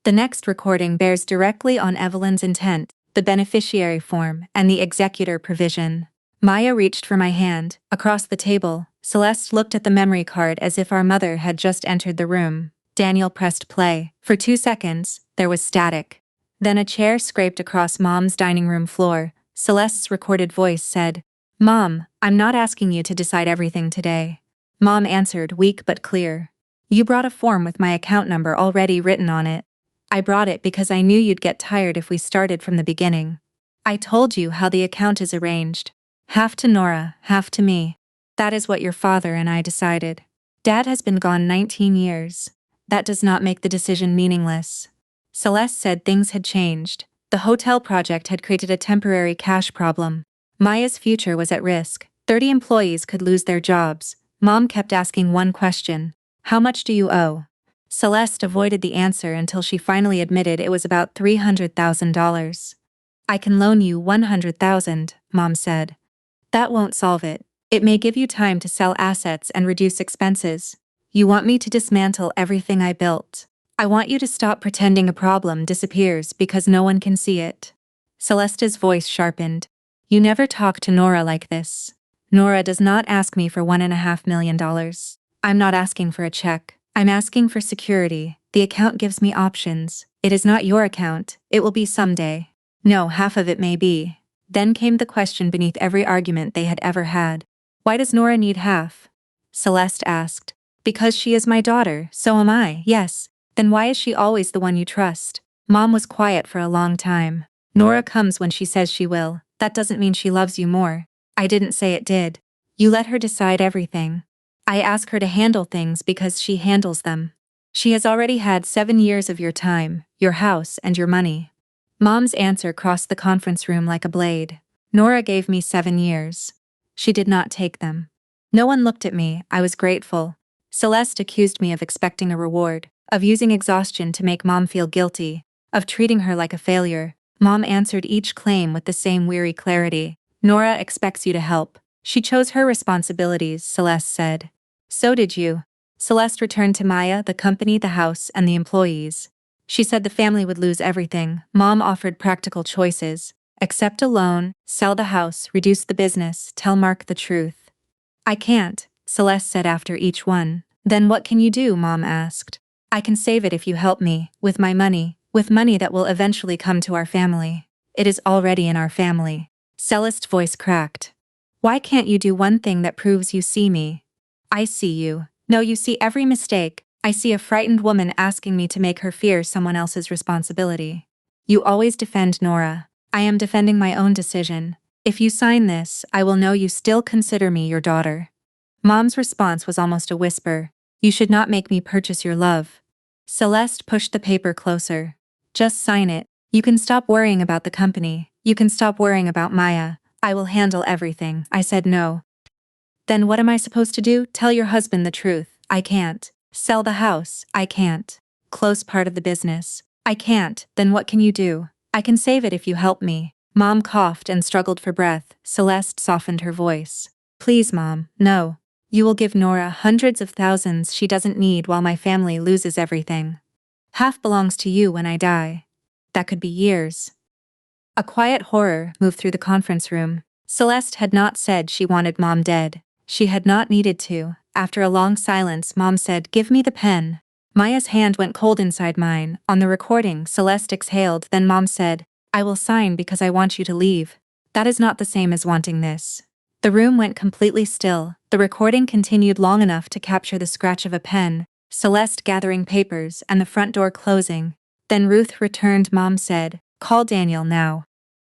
S1: The next recording bears directly on Evelyn's intent, the beneficiary form, and the executor provision. Maya reached for my hand. Across the table, Celeste looked at the memory card as if our mother had just entered the room. Daniel pressed play. For 2 seconds, there was static. Then a chair scraped across Mom's dining room floor. Celeste's recorded voice said, Mom, I'm not asking you to decide everything today. Mom answered, weak but clear. You brought a form with my account number already written on it. I brought it because I knew you'd get tired if we started from the beginning. I told you how the account is arranged. Half to Nora, half to me. That is what your father and I decided. Dad has been gone 19 years. That does not make the decision meaningless. Celeste said things had changed. The hotel project had created a temporary cash problem. Maya's future was at risk. 30 employees could lose their jobs. Mom kept asking one question. How much do you owe? Celeste avoided the answer until she finally admitted it was about $300,000. I can loan you $100,000, Mom said. That won't solve it. It may give you time to sell assets and reduce expenses. You want me to dismantle everything I built. I want you to stop pretending a problem disappears because no one can see it. Celeste's voice sharpened. You never talk to Nora like this. Nora does not ask me for $1.5 million. I'm not asking for a check. I'm asking for security. The account gives me options. It is not your account. It will be someday. No, half of it may be. Then came the question beneath every argument they had ever had. Why does Nora need half? Celeste asked. Because she is my daughter, so am I, yes. Then why is she always the one you trust? Mom was quiet for a long time. Nora comes when she says she will. That doesn't mean she loves you more. I didn't say it did. You let her decide everything. I ask her to handle things because she handles them. She has already had 7 years of your time, your house, and your money. Mom's answer crossed the conference room like a blade. Nora gave me 7 years. She did not take them. No one looked at me. I was grateful. Celeste accused me of expecting a reward, of using exhaustion to make Mom feel guilty, of treating her like a failure. Mom answered each claim with the same weary clarity. Nora expects you to help. She chose her responsibilities, Celeste said. So did you. Celeste returned to Maya, the company, the house, and the employees. She said the family would lose everything. Mom offered practical choices. Accept a loan, sell the house, reduce the business, tell Mark the truth. I can't, Celeste said after each one. Then what can you do? Mom asked. I can save it if you help me, with money that will eventually come to our family. It is already in our family. Celeste's voice cracked. Why can't you do one thing that proves you see me? I see you. No, you see every mistake. I see a frightened woman asking me to make her fear someone else's responsibility. You always defend Nora. I am defending my own decision. If you sign this, I will know you still consider me your daughter. Mom's response was almost a whisper. You should not make me purchase your love. Celeste pushed the paper closer. Just sign it. You can stop worrying about the company. You can stop worrying about Maya. I will handle everything. I said no. Then what am I supposed to do? Tell your husband the truth. I can't. Sell the house. I can't. Close part of the business. I can't. Then what can you do? I can save it if you help me. Mom coughed and struggled for breath. Celeste softened her voice. Please, Mom, no. You will give Nora hundreds of thousands she doesn't need while my family loses everything. Half belongs to you when I die. That could be years. A quiet horror moved through the conference room. Celeste had not said she wanted Mom dead. She had not needed to. After a long silence, Mom said, "Give me the pen." Maya's hand went cold inside mine. On the recording, Celeste exhaled, then Mom said, "I will sign because I want you to leave." That is not the same as wanting this. The room went completely still. The recording continued long enough to capture the scratch of a pen, Celeste gathering papers, and the front door closing. Then Ruth returned. Mom said, "Call Daniel now."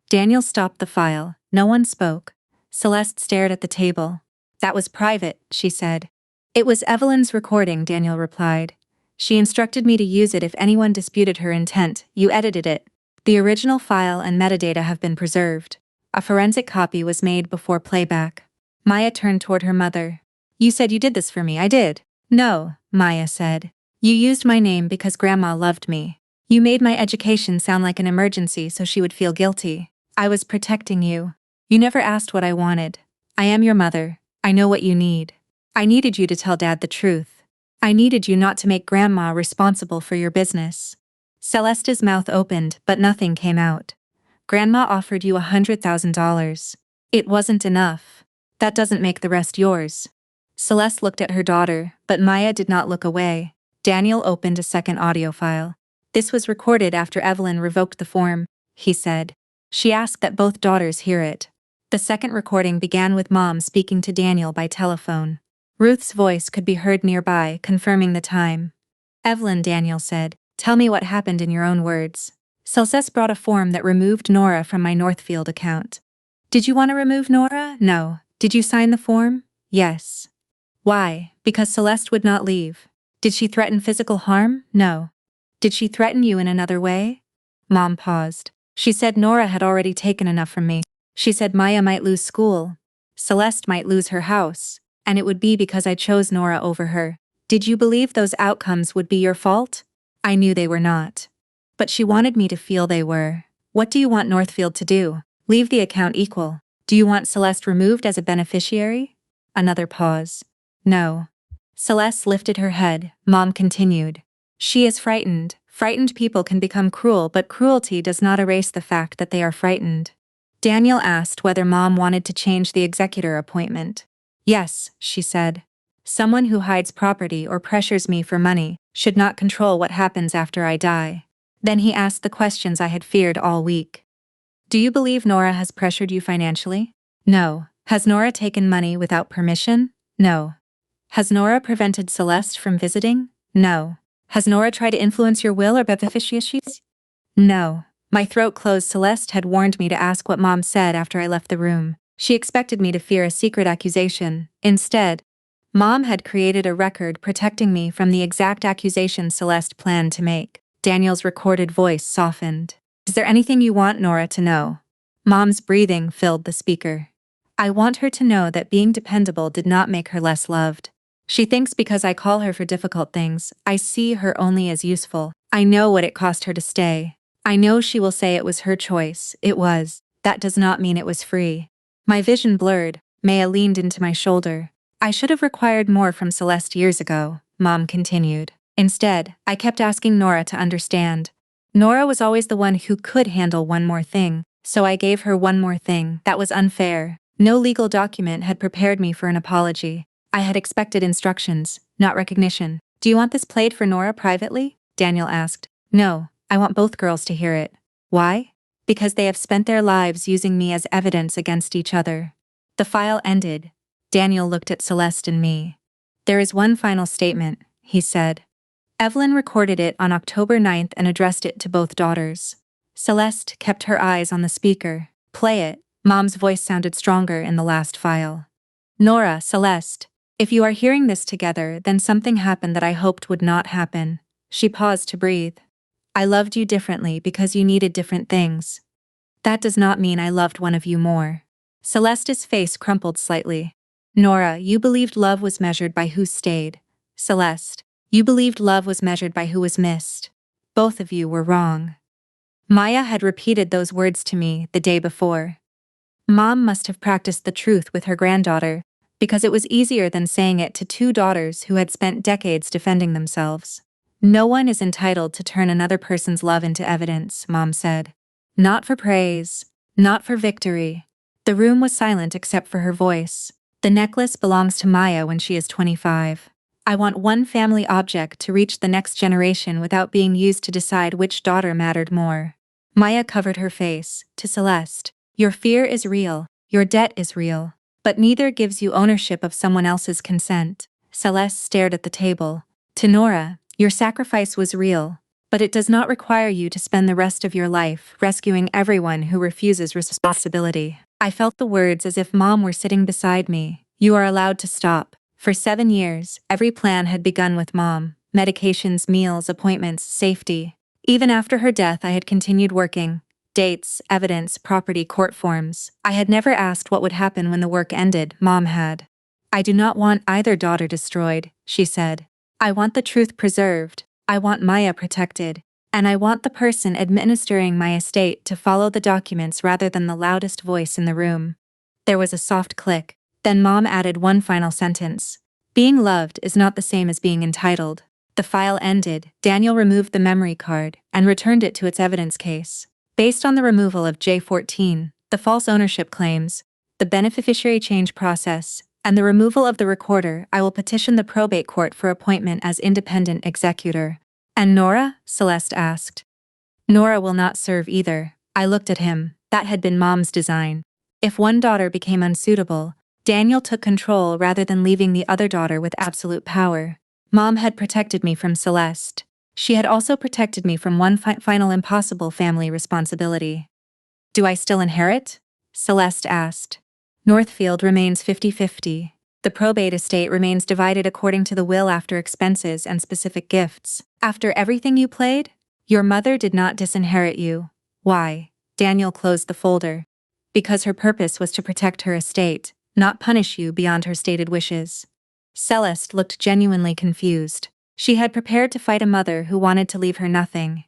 S1: Daniel stopped the file. No one spoke. Celeste stared at the table. "That was private," she said. "It was Evelyn's recording," Daniel replied. "She instructed me to use it if anyone disputed her intent. You edited it. The original file and metadata have been preserved. A forensic copy was made before playback." Maya turned toward her mother. "You said you did this for me." "I did." "No," Maya said. "You used my name because Grandma loved me. You made my education sound like an emergency so she would feel guilty. I was protecting you. You never asked what I wanted. I am your mother. I know what you need. I needed you to tell Dad the truth. I needed you not to make Grandma responsible for your business." Celeste's mouth opened, but nothing came out. "Grandma offered you $100,000. It wasn't enough. That doesn't make the rest yours." Celeste looked at her daughter, but Maya did not look away. Daniel opened a second audio file. "This was recorded after Evelyn revoked the form," he said. "She asked that both daughters hear it." The second recording began with Mom speaking to Daniel by telephone. Ruth's voice could be heard nearby, confirming the time. "Evelyn," Daniel said, "tell me what happened in your own words." "Celeste brought a form that removed Nora from my Northfield account." "Did you want to remove Nora?" "No." "Did you sign the form?" "Yes." "Why?" "Because Celeste would not leave." "Did she threaten physical harm?" "No." "Did she threaten you in another way?" Mom paused. "She said Nora had already taken enough from me. She said Maya might lose school. Celeste might lose her house. And it would be because I chose Nora over her." "Did you believe those outcomes would be your fault?" "I knew they were not. But she wanted me to feel they were." "What do you want Northfield to do? Leave the account equal. Do you want Celeste removed as a beneficiary?" Another pause. "No." Celeste lifted her head. Mom continued. "She is frightened. Frightened people can become cruel, but cruelty does not erase the fact that they are frightened." Daniel asked whether Mom wanted to change the executor appointment. "Yes," she said. "Someone who hides property or pressures me for money should not control what happens after I die." Then he asked the questions I had feared all week. "Do you believe Nora has pressured you financially?" "No." "Has Nora taken money without permission?" "No." "Has Nora prevented Celeste from visiting?" "No." "Has Nora tried to influence your will or beneficiaries?" "No." My throat closed. Celeste had warned me to ask what Mom said after I left the room. She expected me to fear a secret accusation. Instead, Mom had created a record protecting me from the exact accusation Celeste planned to make. Daniel's recorded voice softened. "Is there anything you want Nora to know?" Mom's breathing filled the speaker. "I want her to know that being dependable did not make her less loved. She thinks because I call her for difficult things, I see her only as useful. I know what it cost her to stay. I know she will say it was her choice. It was. That does not mean it was free." My vision blurred. Maya leaned into my shoulder. "I should have required more from Celeste years ago," Mom continued. "Instead, I kept asking Nora to understand. Nora was always the one who could handle one more thing, so I gave her one more thing. That was unfair. No legal document had prepared me for an apology. I had expected instructions, not recognition. Do you want this played for Nora privately? Daniel asked. No, I want both girls to hear it. Why? Because they have spent their lives using me as evidence against each other. The file ended. Daniel looked at Celeste and me. There is one final statement, he said. Evelyn recorded it on October 9th and addressed it to both daughters. Celeste kept her eyes on the speaker. Play it. Mom's voice sounded stronger in the last file. Nora, Celeste, if you are hearing this together, then something happened that I hoped would not happen. She paused to breathe. I loved you differently because you needed different things. That does not mean I loved one of you more. Celeste's face crumpled slightly. Nora, you believed love was measured by who stayed. Celeste, you believed love was measured by who was missed. Both of you were wrong. Maya had repeated those words to me the day before. Mom must have practiced the truth with her granddaughter, because it was easier than saying it to two daughters who had spent decades defending themselves. No one is entitled to turn another person's love into evidence, Mom said. Not for praise, not for victory. The room was silent except for her voice. The necklace belongs to Maya when she is 25. I want one family object to reach the next generation without being used to decide which daughter mattered more. Maya covered her face. To Celeste, your fear is real, your debt is real, but neither gives you ownership of someone else's consent. Celeste stared at the table. To Nora, your sacrifice was real, but it does not require you to spend the rest of your life rescuing everyone who refuses responsibility. I felt the words as if Mom were sitting beside me. You are allowed to stop. For 7 years, every plan had begun with Mom. Medications, meals, appointments, safety. Even after her death, I had continued working. Dates, evidence, property, court forms. I had never asked what would happen when the work ended. Mom had. I do not want either daughter destroyed, she said. I want the truth preserved, I want Maya protected, and I want the person administering my estate to follow the documents rather than the loudest voice in the room. There was a soft click. Then Mom added one final sentence. Being loved is not the same as being entitled. The file ended. Daniel removed the memory card and returned it to its evidence case. Based on the removal of J14, the false ownership claims, the beneficiary change process, and the removal of the recorder, I will petition the probate court for appointment as independent executor. And Nora? Celeste asked. Nora will not serve either. I looked at him. That had been Mom's design. If one daughter became unsuitable, Daniel took control rather than leaving the other daughter with absolute power. Mom had protected me from Celeste. She had also protected me from one final impossible family responsibility. Do I still inherit? Celeste asked. Northfield remains 50-50. The probate estate remains divided according to the will after expenses and specific gifts. After everything you played, your mother did not disinherit you. Why? Daniel closed the folder. Because her purpose was to protect her estate, not punish you beyond her stated wishes. Celeste looked genuinely confused. She had prepared to fight a mother who wanted to leave her nothing.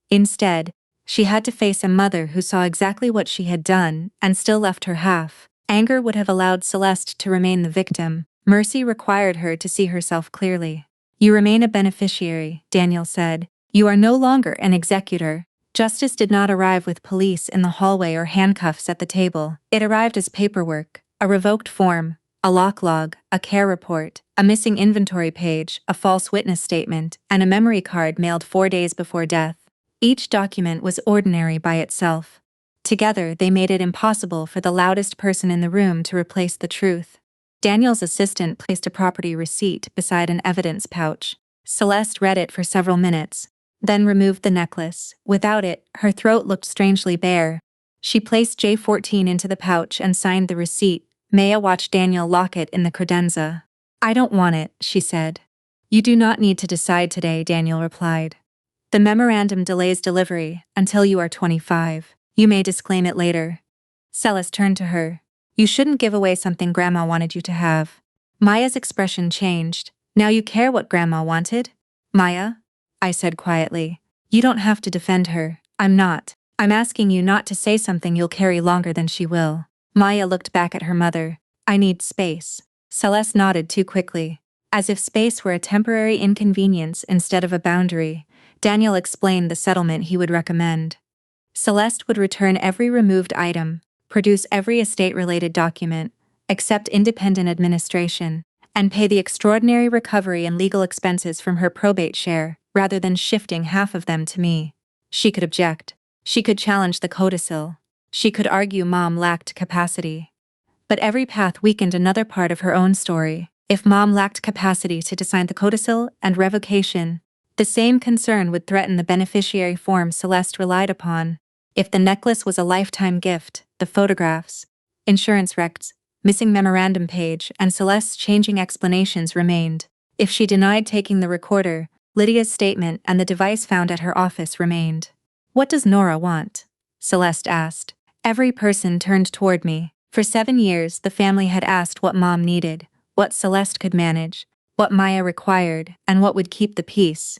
S1: Instead, she had to face a mother who saw exactly what she had done and still left her half. Anger would have allowed Celeste to remain the victim. Mercy required her to see herself clearly. You remain a beneficiary, Daniel said. You are no longer an executor. Justice did not arrive with police in the hallway or handcuffs at the table. It arrived as paperwork, a revoked form, a lock log, a care report, a missing inventory page, a false witness statement, and a memory card mailed 4 days before death. Each document was ordinary by itself. Together, they made it impossible for the loudest person in the room to replace the truth. Daniel's assistant placed a property receipt beside an evidence pouch. Celeste read it for several minutes, then removed the necklace. Without it, her throat looked strangely bare. She placed J14 into the pouch and signed the receipt. Maya watched Daniel lock it in the credenza. I don't want it, she said. You do not need to decide today, Daniel replied. The memorandum delays delivery until you are 25. You may disclaim it later. Celeste turned to her. You shouldn't give away something Grandma wanted you to have. Maya's expression changed. Now you care what Grandma wanted? Maya? I said quietly. You don't have to defend her. I'm not. I'm asking you not to say something you'll carry longer than she will. Maya looked back at her mother. I need space. Celeste nodded too quickly. As if space were a temporary inconvenience instead of a boundary, Daniel explained the settlement he would recommend. Celeste would return every removed item, produce every estate-related document, accept independent administration, and pay the extraordinary recovery and legal expenses from her probate share, rather than shifting half of them to me. She could object. She could challenge the codicil. She could argue Mom lacked capacity. But every path weakened another part of her own story. If Mom lacked capacity to decide the codicil and revocation, the same concern would threaten the beneficiary form Celeste relied upon. If the necklace was a lifetime gift, the photographs, insurance recs, missing memorandum page, and Celeste's changing explanations remained. If she denied taking the recorder, Lydia's statement and the device found at her office remained. "What does Nora want?" Celeste asked. Every person turned toward me. For 7 years, the family had asked what Mom needed, what Celeste could manage, what Maya required, and what would keep the peace.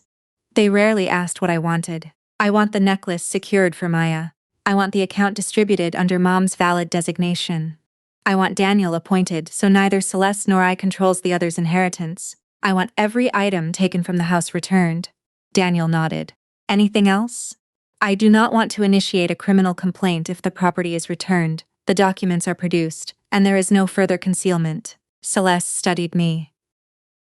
S1: They rarely asked what I wanted. I want the necklace secured for Maya. I want the account distributed under Mom's valid designation. I want Daniel appointed so neither Celeste nor I controls the other's inheritance. I want every item taken from the house returned. Daniel nodded. Anything else? I do not want to initiate a criminal complaint if the property is returned, the documents are produced, and there is no further concealment. Celeste studied me.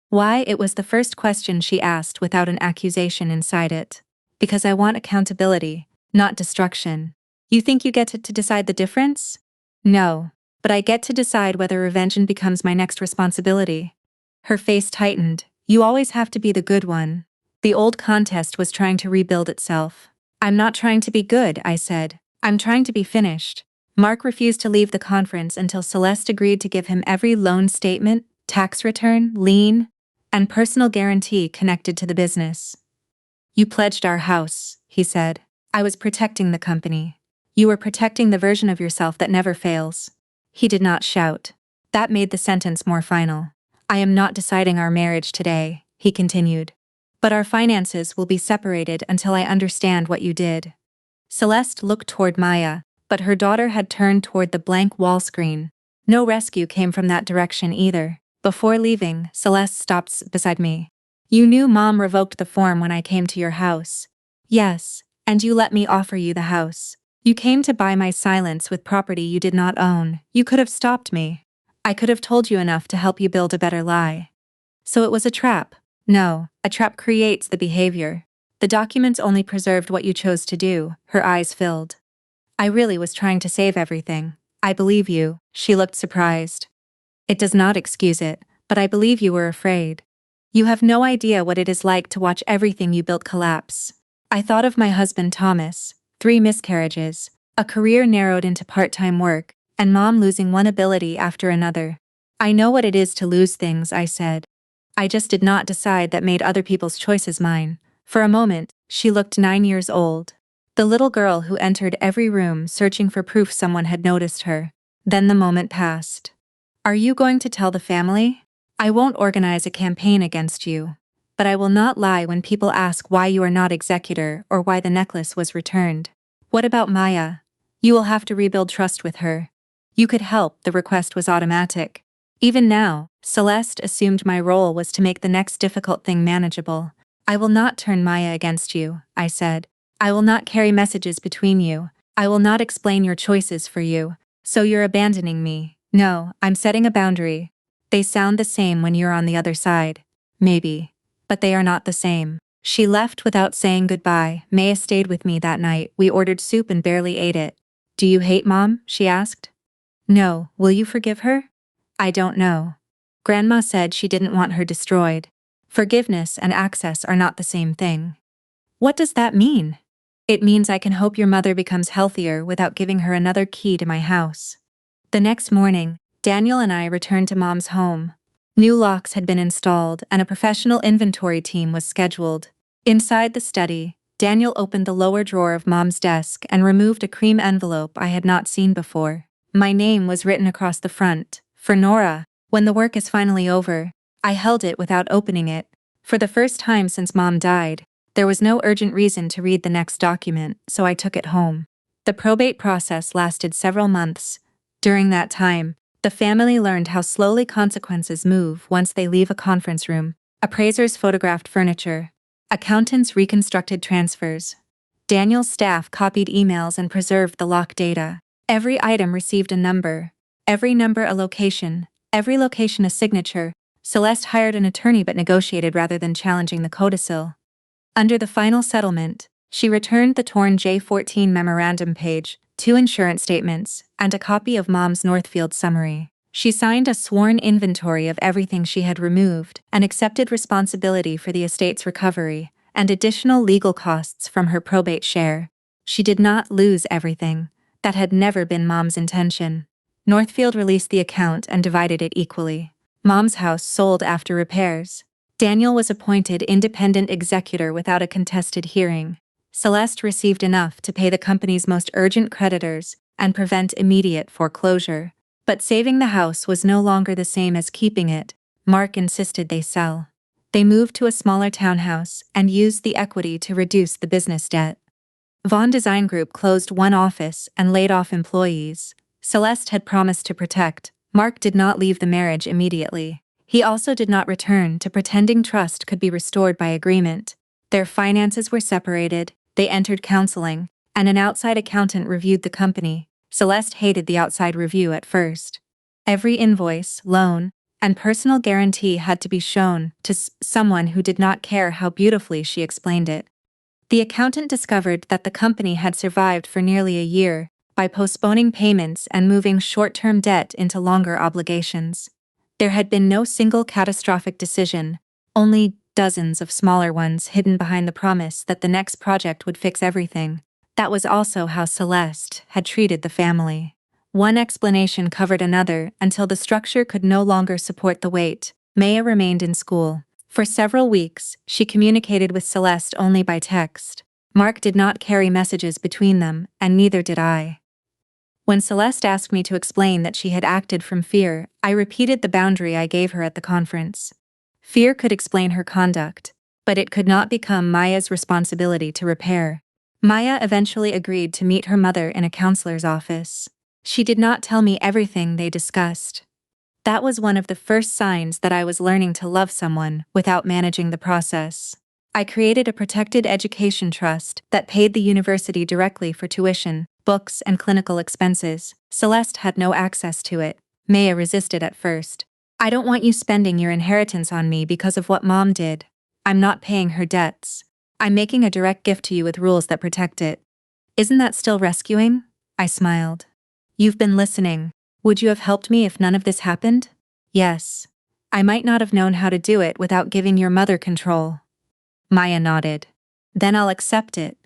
S1: Why? It was the first question she asked without an accusation inside it. Because I want accountability, not destruction. You think you get to decide the difference? No, but I get to decide whether revenge becomes my next responsibility. Her face tightened. You always have to be the good one. The old contest was trying to rebuild itself. I'm not trying to be good, I said. I'm trying to be finished. Mark refused to leave the conference until Celeste agreed to give him every loan statement, tax return, lien, and personal guarantee connected to the business. You pledged our house, he said. I was protecting the company. You were protecting the version of yourself that never fails. He did not shout. That made the sentence more final. I am not deciding our marriage today, he continued. But our finances will be separated until I understand what you did. Celeste looked toward Maya, but her daughter had turned toward the blank wall screen. No rescue came from that direction either. Before leaving, Celeste stopped beside me. You knew Mom revoked the form when I came to your house. Yes, and you let me offer you the house. You came to buy my silence with property you did not own. You could have stopped me. I could have told you enough to help you build a better lie. So it was a trap. No, a trap creates the behavior. The documents only preserved what you chose to do. Her eyes filled. I really was trying to save everything. I believe you. She looked surprised. It does not excuse it, but I believe you were afraid. You have no idea what it is like to watch everything you built collapse. I thought of my husband Thomas, 3 miscarriages, a career narrowed into part-time work, and Mom losing one ability after another. I know what it is to lose things, I said. I just did not decide that made other people's choices mine. For a moment, she looked 9 years old. The little girl who entered every room searching for proof someone had noticed her. Then the moment passed. Are you going to tell the family? I won't organize a campaign against you. But I will not lie when people ask why you are not executor or why the necklace was returned. What about Maya? You will have to rebuild trust with her. You could help, the request was automatic. Even now, Celeste assumed my role was to make the next difficult thing manageable. I will not turn Maya against you, I said. I will not carry messages between you. I will not explain your choices for you. So you're abandoning me. No, I'm setting a boundary. They sound the same when you're on the other side. Maybe. But they are not the same. She left without saying goodbye. Maya stayed with me that night. We ordered soup and barely ate it. Do you hate Mom? She asked. No. Will you forgive her? I don't know. Grandma said she didn't want her destroyed. Forgiveness and access are not the same thing. What does that mean? It means I can hope your mother becomes healthier without giving her another key to my house. The next morning, Daniel and I returned to Mom's home. New locks had been installed and a professional inventory team was scheduled. Inside the study, Daniel opened the lower drawer of Mom's desk and removed a cream envelope I had not seen before. My name was written across the front, for Nora. When the work is finally over, I held it without opening it. For the first time since Mom died, there was no urgent reason to read the next document, so I took it home. The probate process lasted several months. During that time, the family learned how slowly consequences move once they leave a conference room. Appraisers photographed furniture. Accountants reconstructed transfers. Daniel's staff copied emails and preserved the lock data. Every item received a number. Every number a location. Every location a signature. Celeste hired an attorney but negotiated rather than challenging the codicil. Under the final settlement, she returned the torn J14 memorandum page, 2 insurance statements, and a copy of Mom's Northfield summary. She signed a sworn inventory of everything she had removed and accepted responsibility for the estate's recovery and additional legal costs from her probate share. She did not lose everything. That had never been Mom's intention. Northfield released the account and divided it equally. Mom's house sold after repairs. Daniel was appointed independent executor without a contested hearing. Celeste received enough to pay the company's most urgent creditors and prevent immediate foreclosure. But saving the house was no longer the same as keeping it. Mark insisted they sell. They moved to a smaller townhouse and used the equity to reduce the business debt. Vaughn Design Group closed one office and laid off employees. Celeste had promised to protect. Mark did not leave the marriage immediately. He also did not return to pretending trust could be restored by agreement. Their finances were separated, they entered counseling, and an outside accountant reviewed the company. Celeste hated the outside review at first. Every invoice, loan, and personal guarantee had to be shown to someone who did not care how beautifully she explained it. The accountant discovered that the company had survived for nearly a year by postponing payments and moving short-term debt into longer obligations. There had been no single catastrophic decision, only dozens of smaller ones hidden behind the promise that the next project would fix everything. That was also how Celeste had treated the family. One explanation covered another until the structure could no longer support the weight. Maya remained in school. For several weeks, she communicated with Celeste only by text. Mark did not carry messages between them, and neither did I. When Celeste asked me to explain that she had acted from fear, I repeated the boundary I gave her at the conference. Fear could explain her conduct, but it could not become Maya's responsibility to repair. Maya eventually agreed to meet her mother in a counselor's office. She did not tell me everything they discussed. That was one of the first signs that I was learning to love someone without managing the process. I created a protected education trust that paid the university directly for tuition, books, and clinical expenses. Celeste had no access to it. Maya resisted at first. "I don't want you spending your inheritance on me because of what Mom did. I'm not paying her debts. I'm making a direct gift to you with rules that protect it." "Isn't that still rescuing?" I smiled. "You've been listening. Would you have helped me if none of this happened?" "Yes. I might not have known how to do it without giving your mother control." Maya nodded. "Then I'll accept it."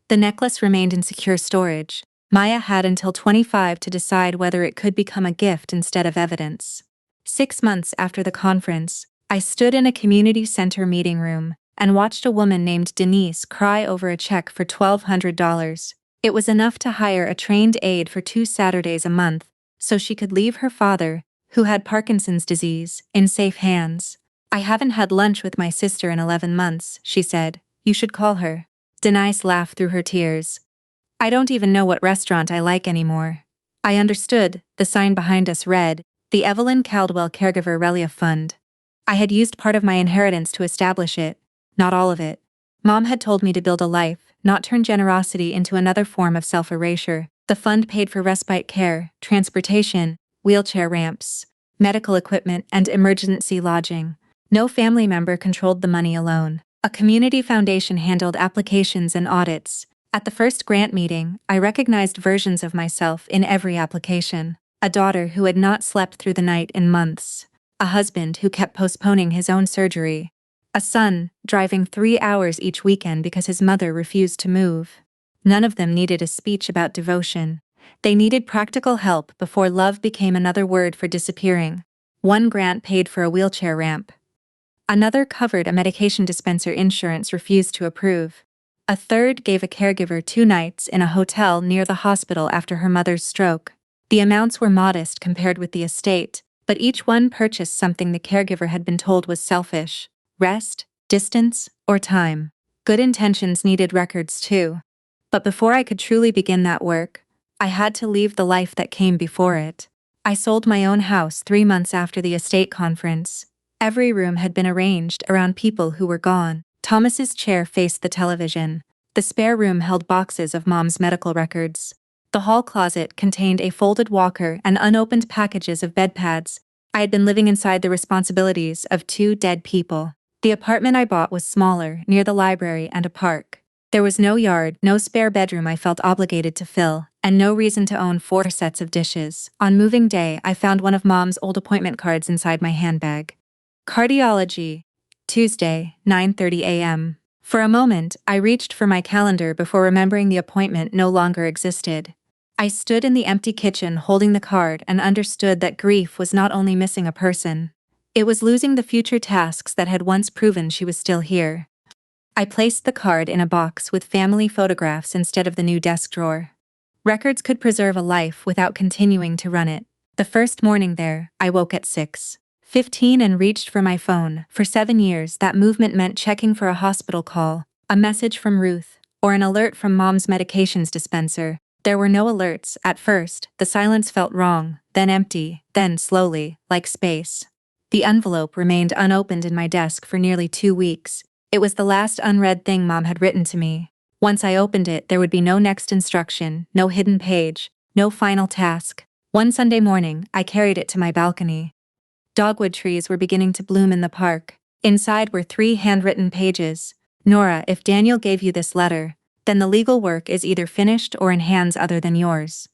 S1: The necklace remained in secure storage. Maya had until 25 to decide whether it could become a gift instead of evidence. 6 months after the conference, I stood in a community center meeting room and watched a woman named Denise cry over a check for $1,200. It was enough to hire a trained aide for 2 Saturdays a month, so she could leave her father, who had Parkinson's disease, in safe hands. "I haven't had lunch with my sister in 11 months, she said. "You should call her." Denise laughed through her tears. "I don't even know what restaurant I like anymore." I understood. The sign behind us read, "The Evelyn Caldwell Caregiver Relief Fund." I had used part of my inheritance to establish it, not all of it. Mom had told me to build a life, not turn generosity into another form of self-erasure. The fund paid for respite care, transportation, wheelchair ramps, medical equipment, and emergency lodging. No family member controlled the money alone. A community foundation handled applications and audits. At the first grant meeting, I recognized versions of myself in every application. A daughter who had not slept through the night in months. A husband who kept postponing his own surgery. A son driving 3 hours each weekend because his mother refused to move. None of them needed a speech about devotion. They needed practical help before love became another word for disappearing. One grant paid for a wheelchair ramp. Another covered a medication dispenser insurance refused to approve. A third gave a caregiver 2 nights in a hotel near the hospital after her mother's stroke. The amounts were modest compared with the estate, but each one purchased something the caregiver had been told was selfish: rest, distance, or time. Good intentions needed records too. But before I could truly begin that work, I had to leave the life that came before it. I sold my own house 3 months after the estate conference. Every room had been arranged around people who were gone. Thomas's chair faced the television. The spare room held boxes of Mom's medical records. The hall closet contained a folded walker and unopened packages of bed pads, I had been living inside the responsibilities of 2 dead people. The apartment I bought was smaller, near the library and a park. There was no yard, no spare bedroom I felt obligated to fill, and no reason to own 4 sets of dishes. On moving day, I found one of Mom's old appointment cards inside my handbag. Cardiology. Tuesday, 9:30 a.m. For a moment, I reached for my calendar before remembering the appointment no longer existed. I stood in the empty kitchen holding the card and understood that grief was not only missing a person. It was losing the future tasks that had once proven she was still here. I placed the card in a box with family photographs instead of the new desk drawer. Records could preserve a life without continuing to run it. The first morning there, I woke at 6:15 and reached for my phone. For 7 years, that movement meant checking for a hospital call, a message from Ruth, or an alert from Mom's medications dispenser. There were no alerts. At first, the silence felt wrong, then empty, then slowly, like space. The envelope remained unopened in my desk for nearly 2 weeks. It was the last unread thing Mom had written to me. Once I opened it, there would be no next instruction, no hidden page, no final task. One Sunday morning, I carried it to my balcony. Dogwood trees were beginning to bloom in the park. Inside were 3 handwritten pages. Nora, if Daniel gave you this letter, then the legal work is either finished or in hands other than yours.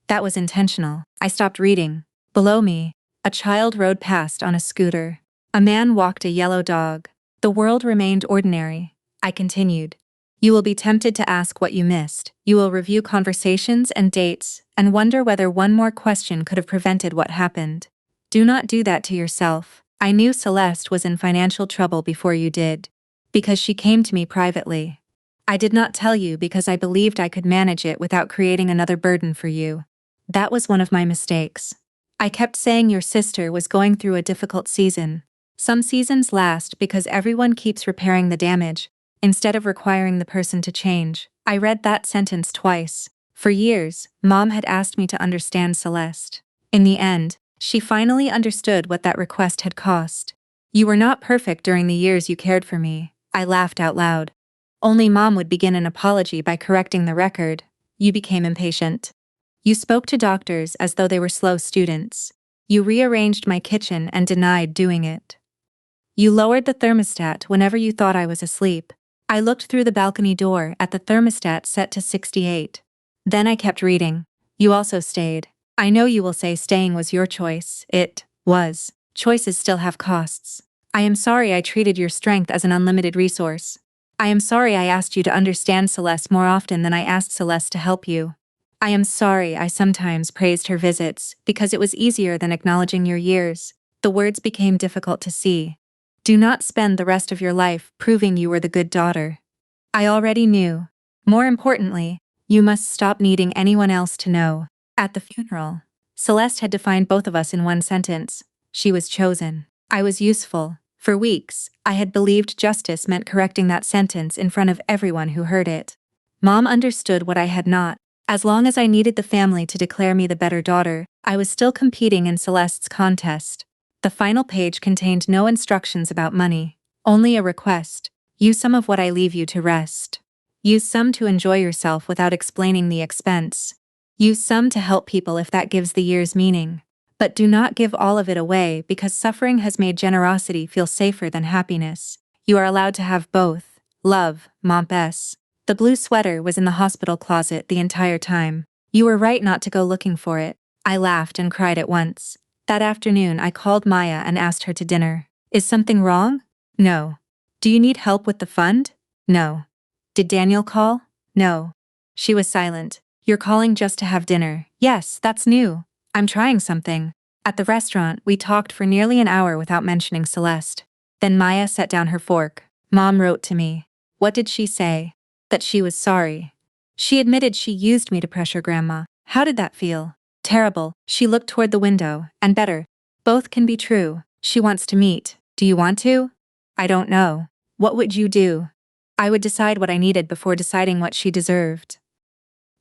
S1: That was intentional. I stopped reading. Below me, a child rode past on a scooter. A man walked a yellow dog. The world remained ordinary. I continued. You will be tempted to ask what you missed. You will review conversations and dates, and wonder whether one more question could have prevented what happened. Do not do that to yourself. I knew Celeste was in financial trouble before you did. Because she came to me privately. I did not tell you because I believed I could manage it without creating another burden for you. That was one of my mistakes. I kept saying your sister was going through a difficult season. Some seasons last because everyone keeps repairing the damage, instead of requiring the person to change. I read that sentence twice. For years, Mom had asked me to understand Celeste. In the end, she finally understood what that request had cost. You were not perfect during the years you cared for me. I laughed out loud. Only Mom would begin an apology by correcting the record. You became impatient. You spoke to doctors as though they were slow students. You rearranged my kitchen and denied doing it. You lowered the thermostat whenever you thought I was asleep. I looked through the balcony door at the thermostat set to 68. Then I kept reading. You also stayed. I know you will say staying was your choice. It was. Choices still have costs. I am sorry I treated your strength as an unlimited resource. I am sorry I asked you to understand Celeste more often than I asked Celeste to help you. I am sorry I sometimes praised her visits because it was easier than acknowledging your years. The words became difficult to see. Do not spend the rest of your life proving you were the good daughter. I already knew. More importantly, you must stop needing anyone else to know. At the funeral, Celeste had defined both of us in one sentence. She was chosen. I was useful. For weeks, I had believed justice meant correcting that sentence in front of everyone who heard it. Mom understood what I had not. As long as I needed the family to declare me the better daughter, I was still competing in Celeste's contest. The final page contained no instructions about money, only a request. Use some of what I leave you to rest. Use some to enjoy yourself without explaining the expense. Use some to help people if that gives the years meaning. But do not give all of it away because suffering has made generosity feel safer than happiness. You are allowed to have both. Love, Mom S. The blue sweater was in the hospital closet the entire time. You were right not to go looking for it. I laughed and cried at once. That afternoon I called Maya and asked her to dinner. Is something wrong? No. Do you need help with the fund? No. Did Daniel call? No. She was silent. You're calling just to have dinner. Yes, that's new. I'm trying something. At the restaurant, we talked for nearly an hour without mentioning Celeste. Then Maya set down her fork. Mom wrote to me. What did she say? That she was sorry. She admitted she used me to pressure Grandma. How did that feel? Terrible. She looked toward the window, and better. Both can be true. She wants to meet. Do you want to? I don't know. What would you do? I would decide what I needed before deciding what she deserved.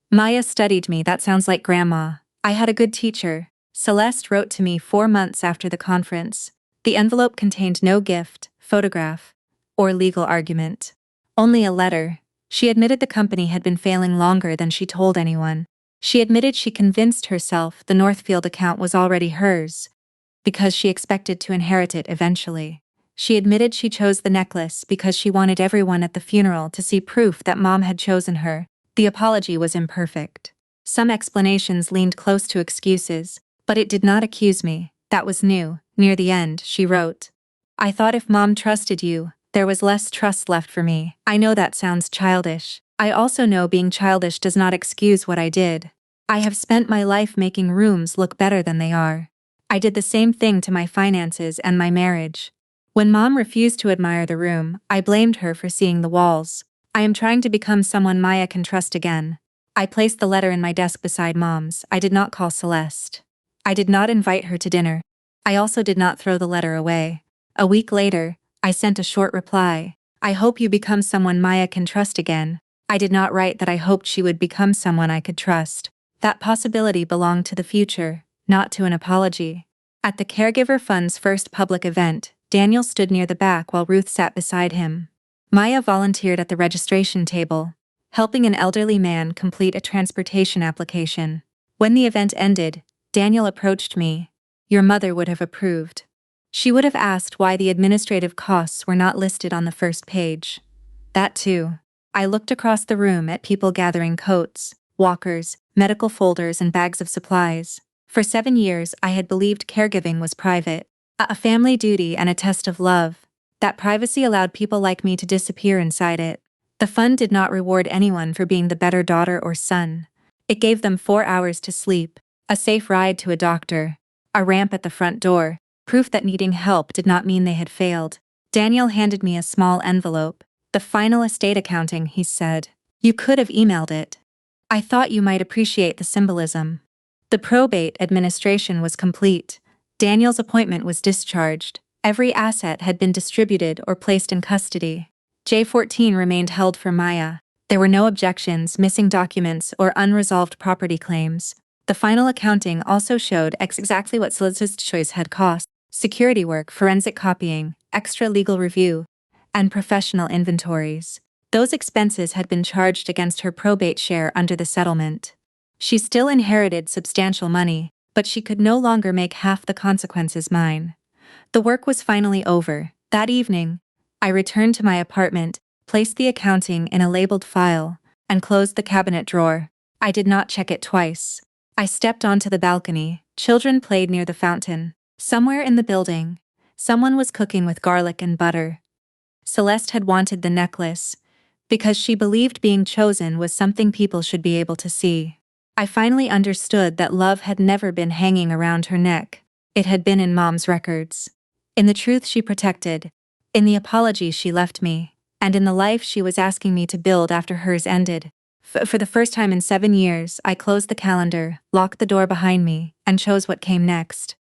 S1: Maya studied me. That sounds like Grandma. I had a good teacher. Celeste wrote to me 4 months after the conference. The envelope contained no gift, photograph, or legal argument. Only a letter. She admitted the company had been failing longer than she told anyone. She admitted she convinced herself the Northfield account was already hers. because she expected to inherit it eventually. She admitted she chose the necklace because she wanted everyone at the funeral to see proof that Mom had chosen her. The apology was imperfect. Some explanations leaned close to excuses, but it did not accuse me. That was new. Near the end, she wrote, "I thought if Mom trusted you, there was less trust left for me. I know that sounds childish. I also know being childish does not excuse what I did. I have spent my life making rooms look better than they are. I did the same thing to my finances and my marriage. When Mom refused to admire the room, I blamed her for seeing the walls. I am trying to become someone Maya can trust again." I placed the letter in my desk beside Mom's. I did not call Celeste. I did not invite her to dinner. I also did not throw the letter away. A week later, I sent a short reply. "I hope you become someone Maya can trust again." I did not write that I hoped she would become someone I could trust. That possibility belonged to the future, not to an apology. At the Caregiver Fund's first public event, Daniel stood near the back while Ruth sat beside him. Maya volunteered at the registration table, helping an elderly man complete a transportation application. When the event ended, Daniel approached me. "Your mother would have approved. She would have asked why the administrative costs were not listed on the first page." That too. I looked across the room at people gathering coats, walkers, medical folders and bags of supplies. For 7 years I had believed caregiving was private, a family duty and a test of love. That privacy allowed people like me to disappear inside it. The fund did not reward anyone for being the better daughter or son. It gave them 4 hours to sleep, a safe ride to a doctor, a ramp at the front door, proof that needing help did not mean they had failed. Daniel handed me a small envelope. "The final estate accounting," he said. "You could have emailed it. I thought you might appreciate the symbolism." The probate administration was complete. Daniel's appointment was discharged. Every asset had been distributed or placed in custody. J14 remained held for Maya. There were no objections, missing documents, or unresolved property claims. The final accounting also showed exactly what Celeste's choice had cost: security work, forensic copying, extra legal review, and professional inventories. Those expenses had been charged against her probate share under the settlement. She still inherited substantial money, but she could no longer make half the consequences mine. The work was finally over. That evening, I returned to my apartment, placed the accounting in a labeled file, and closed the cabinet drawer. I did not check it twice. I stepped onto the balcony. Children played near the fountain. Somewhere in the building, someone was cooking with garlic and butter. Celeste had wanted the necklace because she believed being chosen was something people should be able to see. I finally understood that love had never been hanging around her neck. It had been in Mom's records. In the truth she protected, in the apology she left me, and in the life she was asking me to build after hers ended. For the first time in 7 years, I closed the calendar, locked the door behind me, and chose what came next.